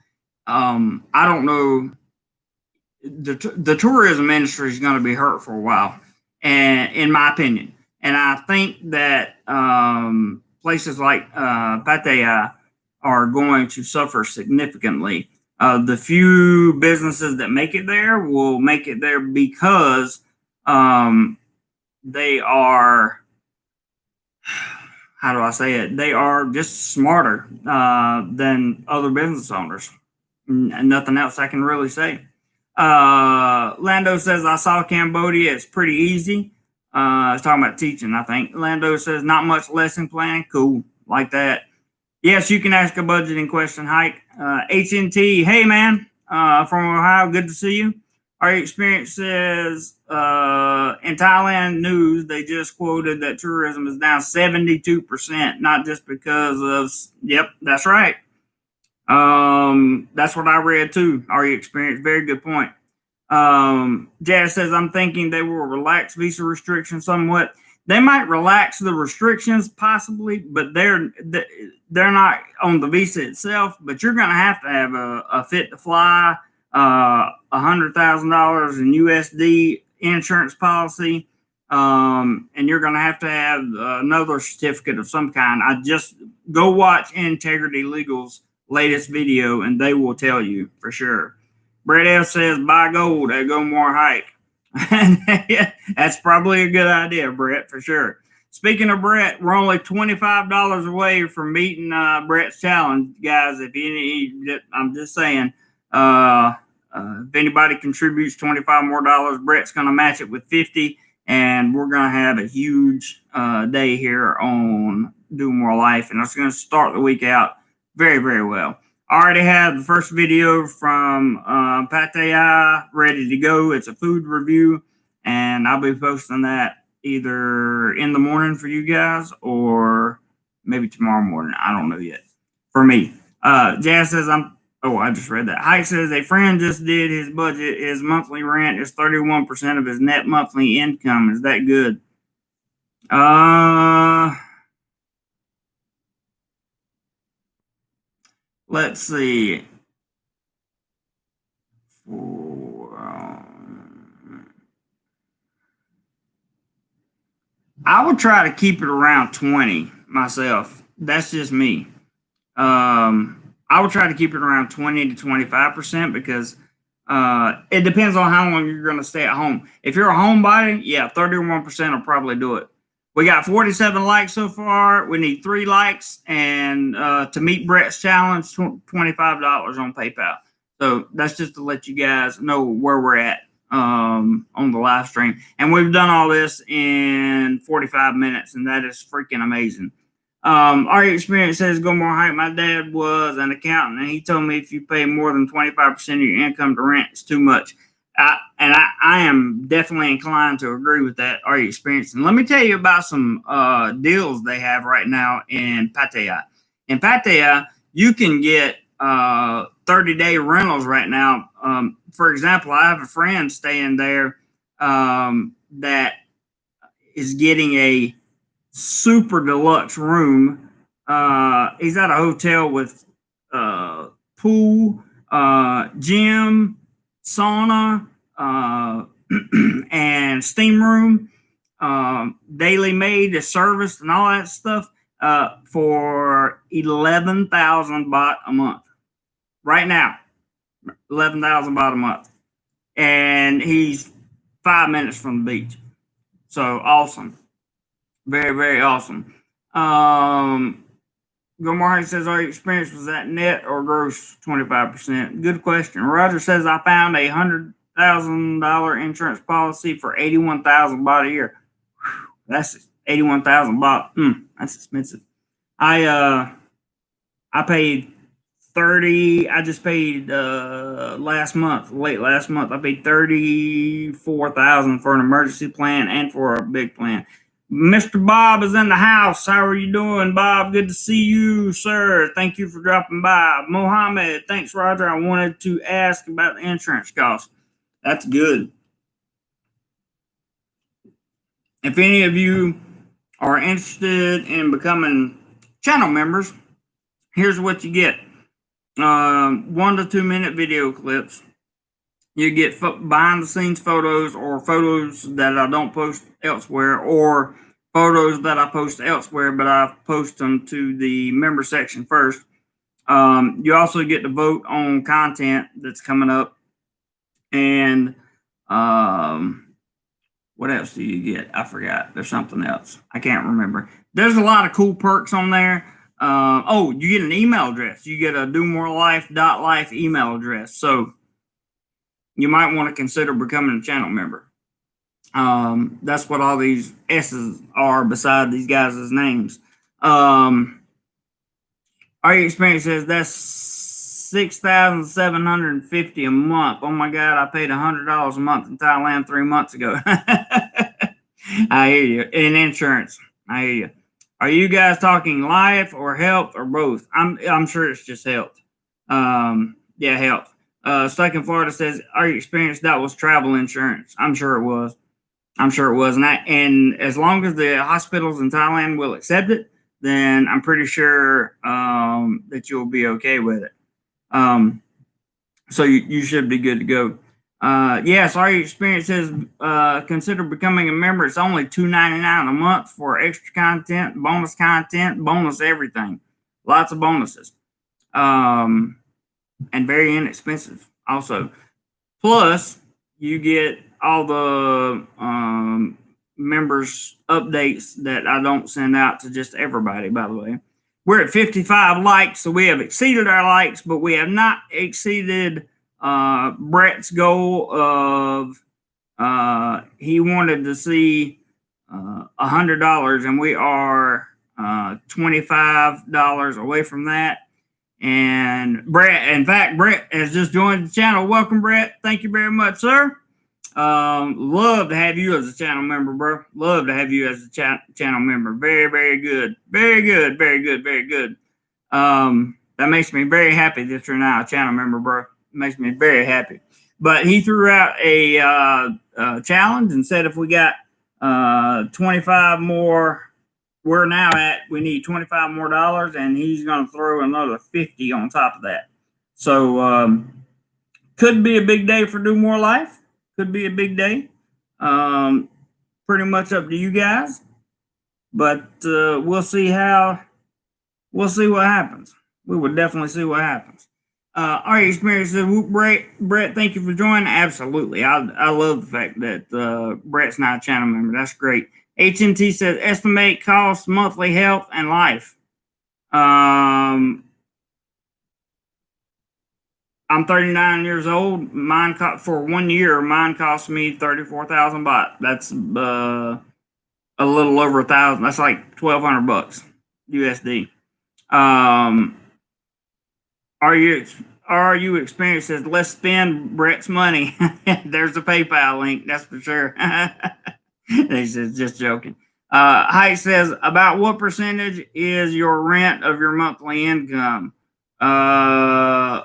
I don't know. The tourism industry is going to be hurt for a while, and in my opinion, and I think that places like Pattaya are going to suffer significantly. The few businesses that make it there will make it there because they are, how do I say it? They are just smarter than other business owners. Nothing else I can really say. Lando says, I saw Cambodia. It's pretty easy. It's talking about teaching, I think. Lando says, not much lesson plan. Cool. Like that. Yes, you can ask a budgeting question, Hike. HNT, hey, man, from Ohio. Good to see you. Our experience says in Thailand news, they just quoted that tourism is down 72%, not just because of, yep, that's right. That's what I read too. Our experience, very good point. Jazz says, I'm thinking they will relax visa restrictions somewhat. They might relax the restrictions possibly, but they're not on the visa itself, but you're going to have a fit to fly, $100,000 in USD insurance policy, and you're going to have another certificate of some kind. I just go watch Integrity Legal's latest video, and they will tell you for sure. Brett F says, buy gold at Go More Hike. That's probably a good idea, Brett, for sure. Speaking of Brett, we're only $25 away from meeting Brett's challenge, guys. If you need, I'm just saying, If anybody contributes $25 more, Brett's going to match it with 50, and we're going to have a huge day here on DoMoreLife, and it's going to start the week out very, very well. I already have the first video from Pattaya ready to go. It's a food review, and I'll be posting that either in the morning for you guys or maybe tomorrow morning. I don't know yet. For me. Jazz says I just read that. Hike says a friend just did his budget. His monthly rent is 31% of his net monthly income. Is that good? Let's see. I would try to keep it around 20 myself. That's just me. I would try to keep it around 20 to 25% because it depends on how long you're going to stay at home. If you're a homebody, yeah, 31% will probably do it. We got 47 likes so far. We need 3 likes, and to meet Brett's challenge, $25 on PayPal. So that's just to let you guys know where we're at on the live stream. And we've done all this in 45 minutes, and that is freaking amazing. Our experience says, go more height. My dad was an accountant, and he told me if you pay more than 25% of your income to rent, it's too much. I am definitely inclined to agree with that. Our experience. And let me tell you about some deals they have right now in Pattaya. In Pattaya, you can get 30-day rentals right now. For example, I have a friend staying there that is getting a super deluxe room. He's at a hotel with pool, gym, sauna, and steam room, daily maid, a service, and all that stuff for 11,000 baht a month. Right now, 11,000 baht a month, and he's 5 minutes from the beach. So awesome. Very, very awesome. Gomar says, our experience was that net or gross 25%? Good question. Roger says, I found a $100,000 insurance policy for 81,000 baht a year. Whew, that's 81,000 baht. That's expensive. I paid 30. I just paid late last month. I paid 34,000 for an emergency plan and for a big plan. Mr. Bob is in the house. How are you doing, Bob? Good to see you, sir. Thank you for dropping by. Mohammed, thanks, Roger. I wanted to ask about the insurance costs. That's good. If any of you are interested in becoming channel members, here's what you get. 1 to 2 minute video clips. You get behind the scenes photos or photos that I don't post elsewhere, or photos that I post elsewhere, but I post them to the member section first. You also get to vote on content that's coming up. And what else do you get? I forgot. There's something else. I can't remember. There's a lot of cool perks on there. Oh, you get an email address. You get a DoMoreLife.life email address. So you might want to consider becoming a channel member. That's what all these S's are beside these guys' names. Our experience says that's 6,750 a month. Oh my God, I paid $100 a month in Thailand 3 months ago. I hear you. In insurance, I hear you. Are you guys talking life or health or both? I'm sure it's just health. Yeah, health. Stuck in Florida says, our experience that was travel insurance. I'm sure it was. And as long as the hospitals in Thailand will accept it, then I'm pretty sure that you'll be okay with it. So you should be good to go. Yes, our experience says consider becoming a member. It's only $2.99 a month for extra content, bonus everything. Lots of bonuses. And very inexpensive also. Plus, you get all the members updates that I don't send out to just everybody, by the way. We're at 55 likes, so we have exceeded our likes, but we have not exceeded Brett's goal of he wanted to see $100, and we are $25 away from that. And Brett, in fact, Brett has just joined the channel. Welcome, Brett. Thank you very much, sir. Love to have you as a channel member, bro. Love to have you as a channel member. Very, very good. Very good. Very good. Very good. That makes me very happy that you're now a channel member, bro. It makes me very happy. But he threw out a challenge and said if we got 25 more, we're now at, we need 25 more dollars, and he's going to throw another 50 on top of that. So could be a big day for DoMoreLife. Could be a big day. Pretty much up to you guys. But we'll see what happens. We will definitely see what happens. Our experience says, Brett, thank you for joining. Absolutely. I love the fact that Brett's not a channel member. That's great. HNT says, estimate costs, monthly health, and life. I'm 39 years old. Mine for 1 year, mine cost me 34,000 baht. That's a little over 1,000. That's like 1,200 bucks USD. Are you experienced? Says, let's spend Brett's money. There's a PayPal link. That's for sure. He says, just joking. Height says, about what percentage is your rent of your monthly income? I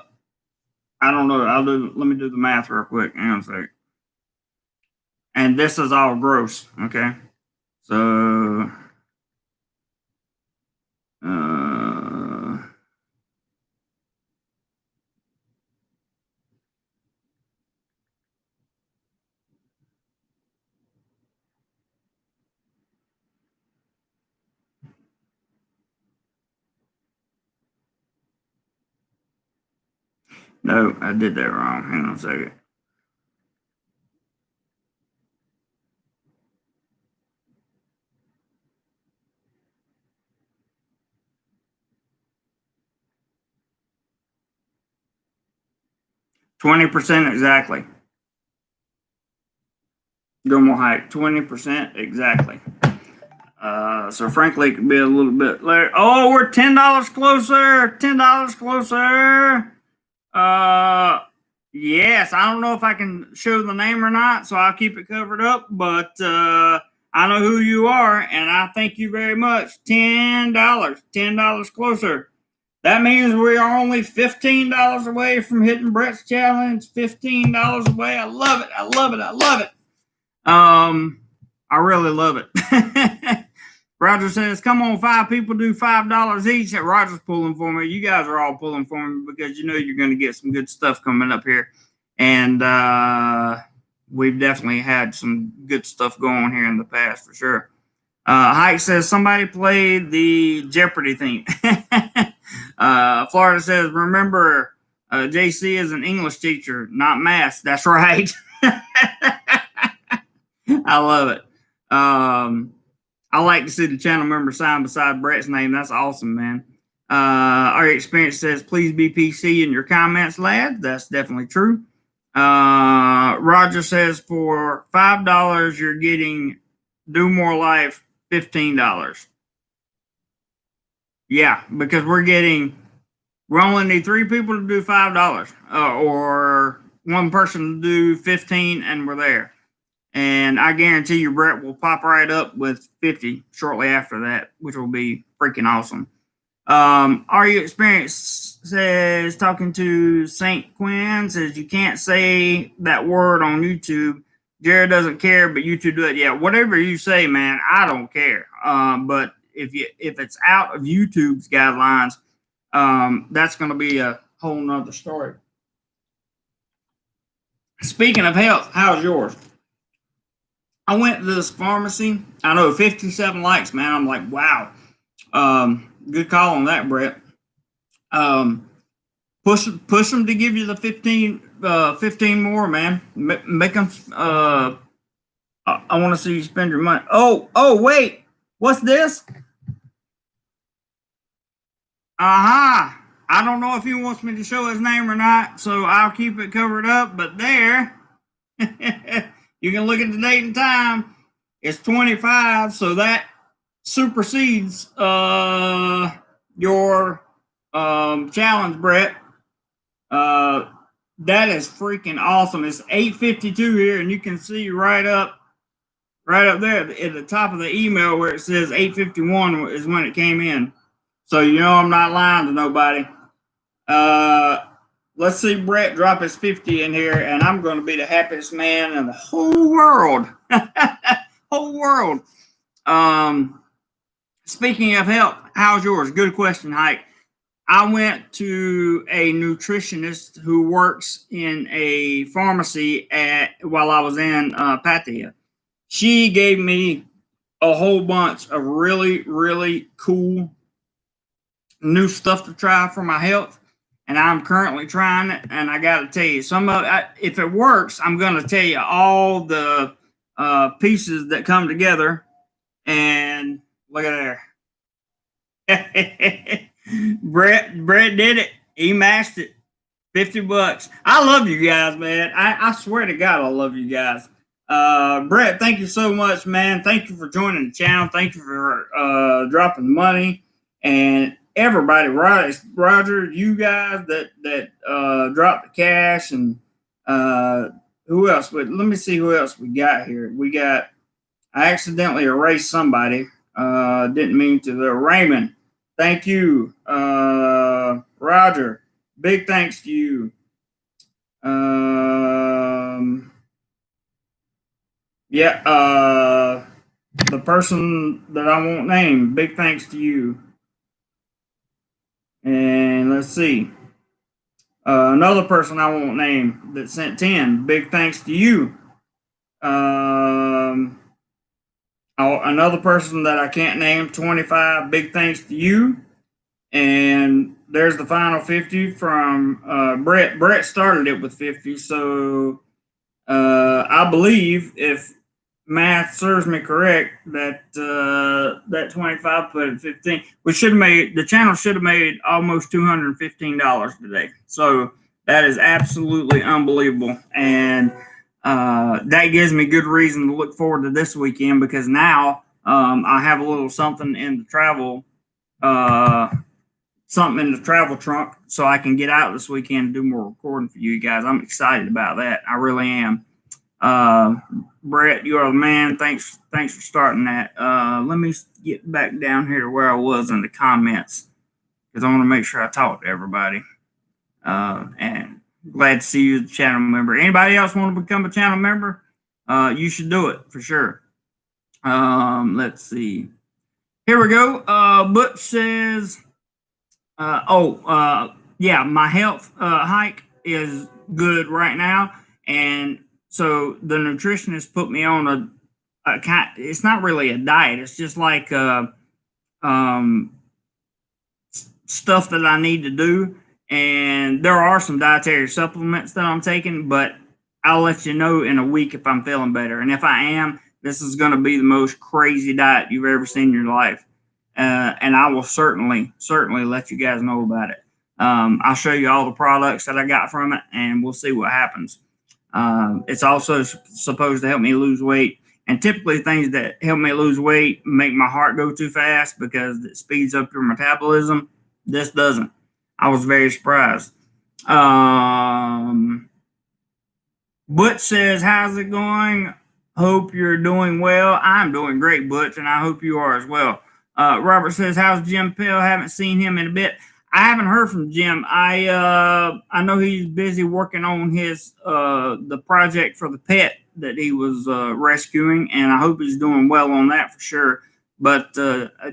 don't know. Let me do the math real quick. Hang on a second. And this is all gross. Okay. So, no, I did that wrong. Hang on a second. %, exactly. Go more height. 20% exactly. So frankly, it could be a little bit later. Oh, we're $10 closer. $10 closer. Yes, I don't know if I can show the name or not, so I'll keep it covered up. But I know who you are, and I thank you very much. $10 closer. That means we are only $15 away from hitting Brett's challenge. $15 away. I love it. I love it. I love it. I really love it. Roger says, come on, 5 people do $5 each. Roger's pulling for me. You guys are all pulling for me because you know you're going to get some good stuff coming up here. And we've definitely had some good stuff going here in the past for sure. Hike says, somebody played the Jeopardy theme. Florida says, remember, JC is an English teacher, not math. That's right. I love it. I like to see the channel member sign beside Brett's name. That's awesome, man. Our experience says, please be PC in your comments, lad. That's definitely true. Roger says, for $5, you're getting DoMoreLife $15. Yeah, because we only need 3 people to do $5, or one person to do 15, and we're there. And I guarantee you, Brett will pop right up with 50 shortly after that, which will be freaking awesome. Are you experienced? Says, talking to St. Quinn, says, you can't say that word on YouTube. Jared doesn't care, but YouTube do it. Yeah, whatever you say, man, I don't care. But if it's out of YouTube's guidelines, that's going to be a whole nother story. Speaking of health, how's yours? I went to this pharmacy. I know 57 likes, man. I'm like, wow. Good call on that, Brett. Push them to give you the 15 more, man. Make them. I want to see you spend your money. Oh, wait. What's this? Aha. I don't know if he wants me to show his name or not, so I'll keep it covered up. But there, you can look at the date and time. It's 25, so that supersedes your challenge, Brett. That is freaking awesome. It's 8:52 here, and you can see right up there at the top of the email where it says 8:51 is when it came in. So you know I'm not lying to nobody. Let's see Brett drop his 50 in here, and I'm going to be the happiest man in the whole world. Whole world. Speaking of health, how's yours? Good question, Hike. I went to a nutritionist who works in a pharmacy while I was in Pattaya. She gave me a whole bunch of really, really cool new stuff to try for my health, and I'm currently trying it. And I got to tell you, if it works, I'm going to tell you all the pieces that come together. And look at there. Brett did it. He matched it. $50. I love you guys, man. I swear to God, I love you guys. Brett, thank you so much, man. Thank you for joining the channel. Thank you for dropping money. And everybody, Roger, you guys that dropped the cash, and who else? But let me see who else we got here. I accidentally erased somebody. Didn't mean to. Raymond, thank you. Roger, big thanks to you. The person that I won't name, big thanks to you. And let's see. Another person I won't name that sent 10, big thanks to you. Another person that I can't name, 25, big thanks to you. And there's the final 50 from Brett. Brett started it with 50, so I believe, if math serves me correct, that that 25 put at 15. The channel should have made almost $215 today. So that is absolutely unbelievable, and that gives me good reason to look forward to this weekend, because now I have a little something in the travel trunk, so I can get out this weekend and do more recording for you guys. I'm excited about that. I really am. Brett, you are the man. Thanks for starting that. Let me get back down here to where I was in the comments, because I want to make sure I talk to everybody. And glad to see you as a channel member. Anybody else want to become a channel member? You should do it for sure. Let's see. Here we go. Butch says, yeah, my health hike is good right now, and so the nutritionist put me on it's not really a diet. It's just like stuff that I need to do. And there are some dietary supplements that I'm taking, but I'll let you know in a week if I'm feeling better. And if I am, this is going to be the most crazy diet you've ever seen in your life. And I will certainly let you guys know about it. I'll show you all the products that I got from it, and we'll see what happens. It's also supposed to help me lose weight. And typically things that help me lose weight make my heart go too fast because it speeds up your metabolism. This doesn't. I was very surprised. Butch says, how's it going? Hope you're doing well. I'm doing great, Butch, and I hope you are as well. Robert says, how's Jim Pell? Haven't seen him in a bit. I haven't heard from Jim. I know he's busy working on his the project for the pet that he was rescuing, and I hope he's doing well on that for sure. But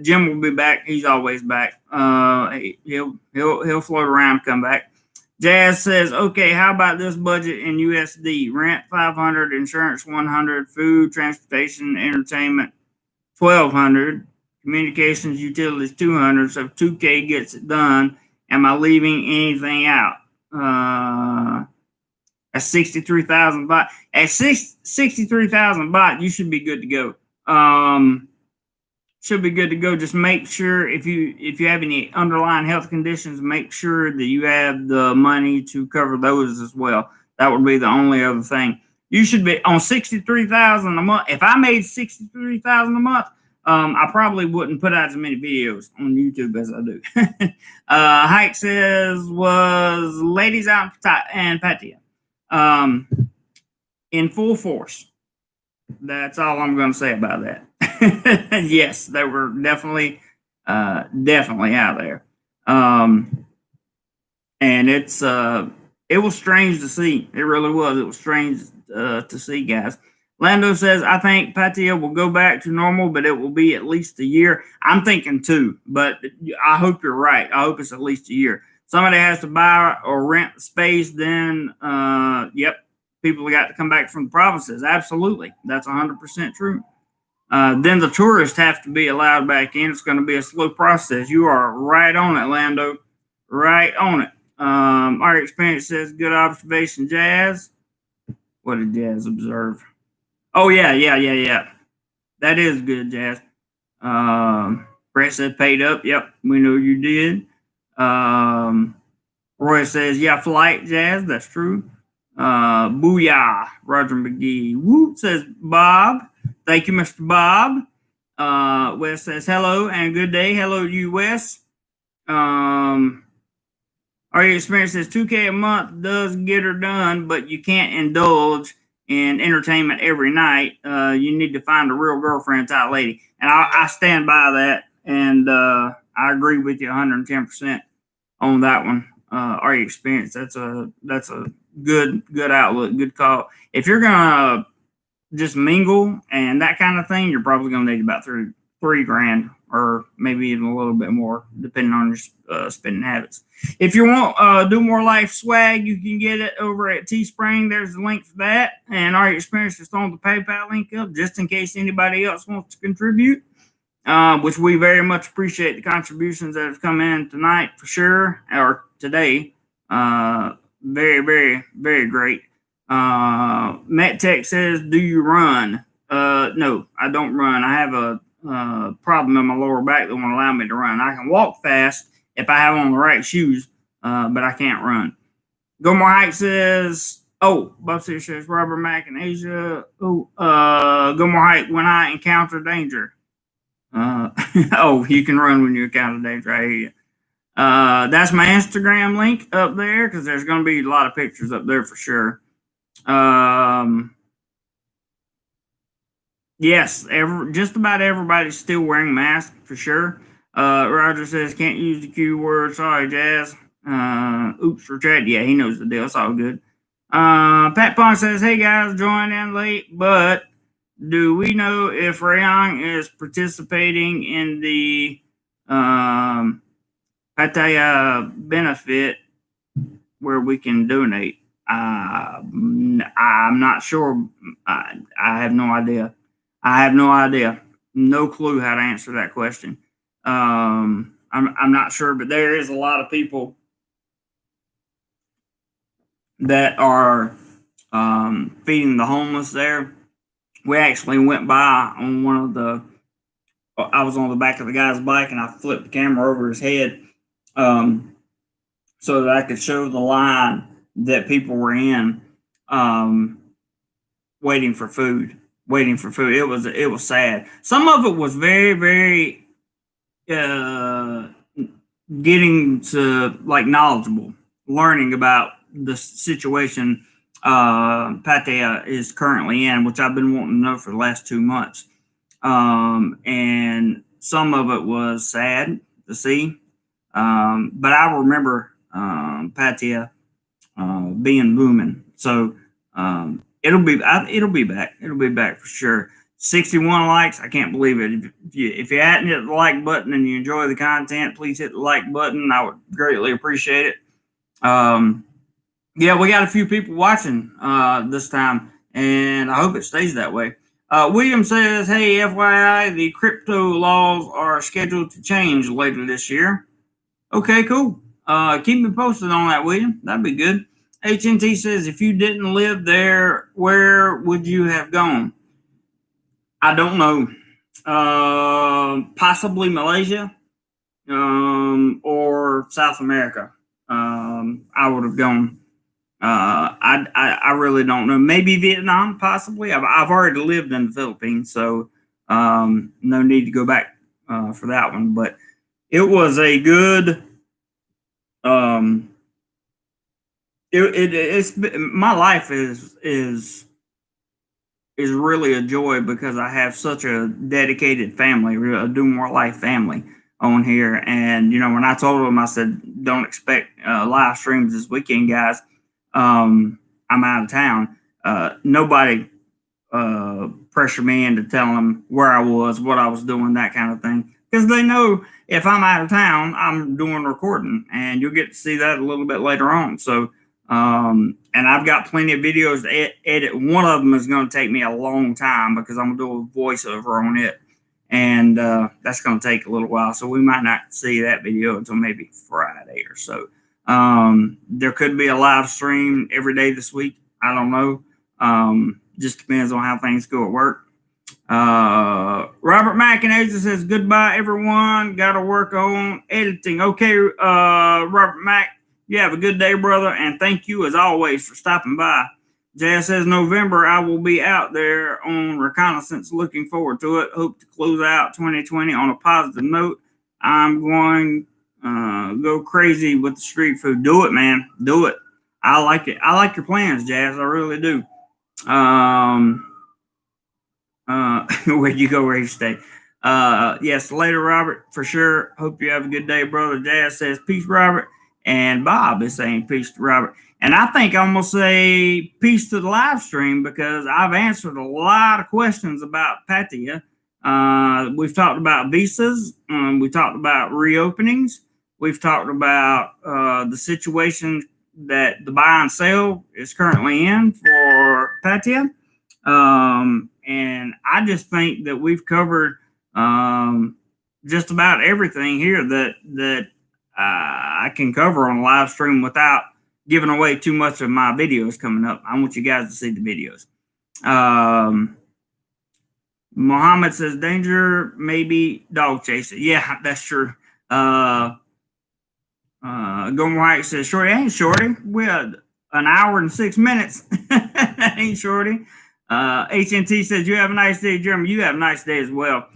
Jim will be back. He's always back. He'll float around and come back. Jazz says, okay, how about this budget in USD? Rent $500, insurance $100, food, transportation, entertainment $1,200, communications, utilities $200. So $2K gets it done. Am I leaving anything out? At 63,000 baht. At 63,000 baht, you should be good to go. should be good to go. Just make sure if you have any underlying health conditions, make sure that you have the money to cover those as well. That would be the only other thing. You should be on 63,000 a month. If I made 63,000 a month, I probably wouldn't put out as many videos on YouTube as I do. Hike says was ladies out in Pattaya, in full force. That's all I'm going to say about that. Yes, they were definitely out there. And it was strange to see. It really was. It was strange to see, guys. Lando says, I think Pattaya will go back to normal, but it will be at least a year. I'm thinking 2, but I hope you're right. I hope it's at least a year. Somebody has to buy or rent the space, then, yep, people got to come back from the provinces. Absolutely. That's 100% true. Then the tourists have to be allowed back in. It's going to be a slow process. You are right on it, Lando. Right on it. Our experience says, good observation, Jazz. What did Jazz observe? Oh, yeah. That is good, Jazz. Brett said paid up. Yep, we know you did. Roy says, yeah, flight, Jazz. That's true. Booyah, Roger McGee. Whoop, says Bob. Thank you, Mr. Bob. Wes says hello and good day. Hello to you, Wes. Our experience says 2K a month does get her done, but you can't indulge in entertainment every night. You need to find a real girlfriend type lady. And I stand by that. And I agree with you 110% on that one. Our experience, that's a good outlook, good call. If you're gonna just mingle and that kind of thing, you're probably gonna need about three grand, or maybe even a little bit more, depending on your spending habits. If you want DoMoreLife swag, you can get it over at Teespring. There's a link for that. And our experience is throwing the PayPal link up just in case anybody else wants to contribute, which we very much appreciate the contributions that have come in tonight for sure, or today. Very, very, very great. Matt Tech says, do you run? No, I don't run. I have a problem in my lower back that won't allow me to run. I can walk fast if I have on the right shoes, but I can't run. Go More Hike says, oh, Buffy says Robert Mack in Asia. Oh, Go More Hike, when I encounter danger. Oh, you can run when you encounter danger. I hear you. That's my Instagram link up there, because there's going to be a lot of pictures up there for sure. Yes, just about everybody's still wearing masks for sure. Roger says can't use the Q word. Sorry, Jazz. Oops, retract. Yeah, he knows the deal. It's all good. Pat Pond says, hey guys, join in late, but do we know if Rayong is participating in the Pattaya benefit where we can donate? I'm not sure. I have no idea. No clue how to answer that question. I'm not sure, but there is a lot of people that are feeding the homeless there. We actually went by on one of the. I was on the back of the guy's bike and I flipped the camera over his head, so that I could show the line that people were in, waiting for food. It was sad. Some of it was very, very getting to like knowledgeable, learning about the situation Pattaya is currently in, which I've been wanting to know for the last 2 months. And some of it was sad to see. But I remember Pattaya being booming. So it'll be back. It'll be back for sure. 61 likes. I can't believe it. If you hadn't hit the like button and you enjoy the content, please hit the like button. I would greatly appreciate it. Yeah, we got a few people watching this time, and I hope it stays that way. William says, hey, FYI, the crypto laws are scheduled to change later this year. Okay, cool. Keep me posted on that, William. That'd be good. HNT says, if you didn't live there, where would you have gone? I don't know. Possibly Malaysia, or South America. I would have gone. I really don't know. Maybe Vietnam, possibly. I've already lived in the Philippines, so no need to go back for that one. But it was a good. Um, it's my life is really a joy because I have such a dedicated family, a DoMoreLife family on here. And you know, when I told them, I said, "Don't expect live streams this weekend, guys. I'm out of town." Nobody pressure me into telling them where I was, what I was doing, that kind of thing, because they know if I'm out of town, I'm doing recording, and you'll get to see that a little bit later on. So, and I've got plenty of videos to edit. One of them is going to take me a long time because I'm going to do a voiceover on it, and that's going to take a little while. So we might not see that video until maybe Friday or so. There could be a live stream every day this week. I don't know. Just depends on how things go at work. Robert McInerney says, "Goodbye, everyone. Got to work on editing." Okay, Robert Mac, you have a good day, brother, and thank you as always for stopping by. Jazz says, "November, I will be out there on reconnaissance. Looking forward to it. Hope to close out 2020 on a positive note. I'm going go crazy with the street food. Do it, man. Do it. I like it. I like your plans, Jazz. I really do." Where'd you go? Where you stay? Yes, later, Robert, for sure. Hope you have a good day, brother. Jazz says, "Peace, Robert." And Bob is saying, "Peace to Robert." And I think I'm going to say peace to the live stream because I've answered a lot of questions about Pattaya. We've talked about visas. We talked about reopenings. We've talked about the situation that the buy and sell is currently in for Pattaya. And I just think that we've covered just about everything here that I can cover on a live stream without giving away too much of my videos coming up. I want you guys to see the videos. Muhammad says, "Danger, maybe dog chasing." Yeah, that's true. Gomer White says, "Shorty, ain't Shorty. We had an hour and 6 minutes." Ain't Shorty. HNT says, "You have a nice day, Jeremy. You have a nice day as well."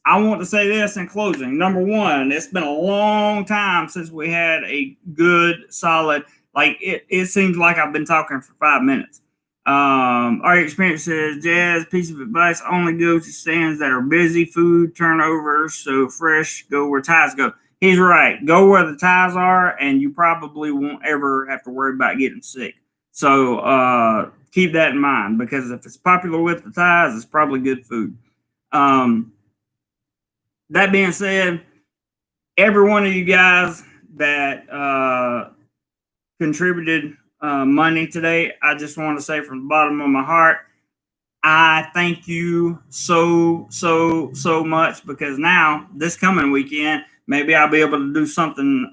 I want to say this in closing. Number one, it's been a long time since we had a good, solid, like it seems like I've been talking for 5 minutes. Our experience says, "Jazz, piece of advice, only go to stands that are busy, food turnovers, so fresh, go where ties go." He's right. Go where the ties are, and you probably won't ever have to worry about getting sick. So keep that in mind, because if it's popular with the ties, it's probably good food. That being said, every one of you guys that contributed money today, I just want to say from the bottom of my heart, I thank you so much, because now this coming weekend, maybe I'll be able to do something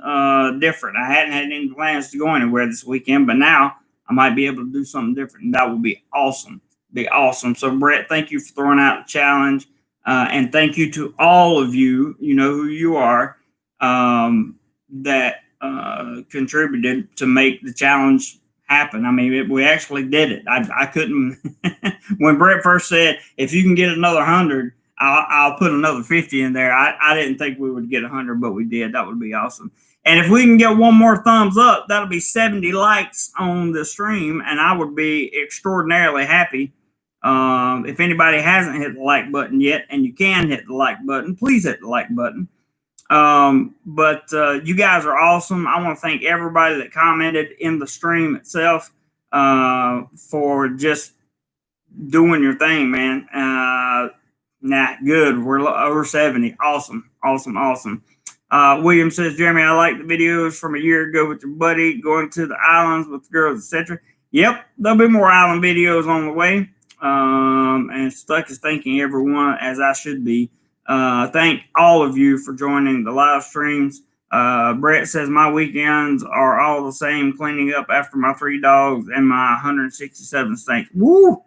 different. I hadn't had any plans to go anywhere this weekend, but now I might be able to do something different, and that would be awesome. Be awesome. So Brett, thank you for throwing out the challenge, and thank you to all of you. You know who you are, that contributed to make the challenge happen. I mean, we actually did it. I couldn't. When Brett first said, "If you can get another 100, I'll put another 50 in there," I didn't think we would get 100, but we did. That would be awesome. And if we can get one more thumbs up, that'll be 70 likes on the stream, and I would be extraordinarily happy. If anybody hasn't hit the like button yet, and you can hit the like button, please hit the like button. But you guys are awesome. I want to thank everybody that commented in the stream itself for just doing your thing, man. Good. We're over 70. Awesome. William says, "Jeremy, I like the videos from a year ago with your buddy going to the islands with the girls, etc." Yep, there'll be more island videos on the way. And Stuck is thanking everyone, as I should be. Thank all of you for joining the live streams. Brett says, "My weekends are all the same, cleaning up after my 3 dogs and my 167 snakes." Woo!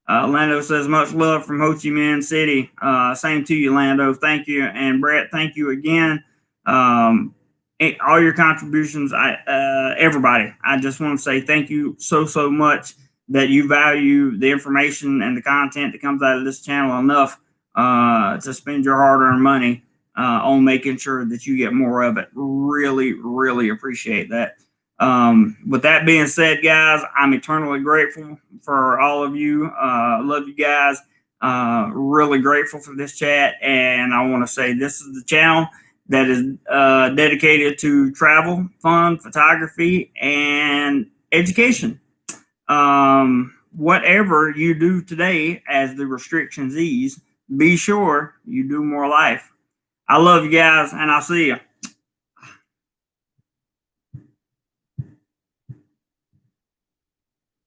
Lando says, much love from Ho Chi Minh City. Same to you, Lando. Thank you. And Brett, thank you again. All your contributions, everybody, I just want to say thank you so much that you value the information and the content that comes out of this channel enough to spend your hard-earned money on making sure that you get more of it. Really appreciate that. With that being said, guys, I'm eternally grateful for all of you. Love you guys. Really grateful for this chat. And I want to say this is the channel that is dedicated to travel, fun, photography, and education. Whatever you do today as the restrictions ease, be sure you do more life. I love you guys, and I'll see you.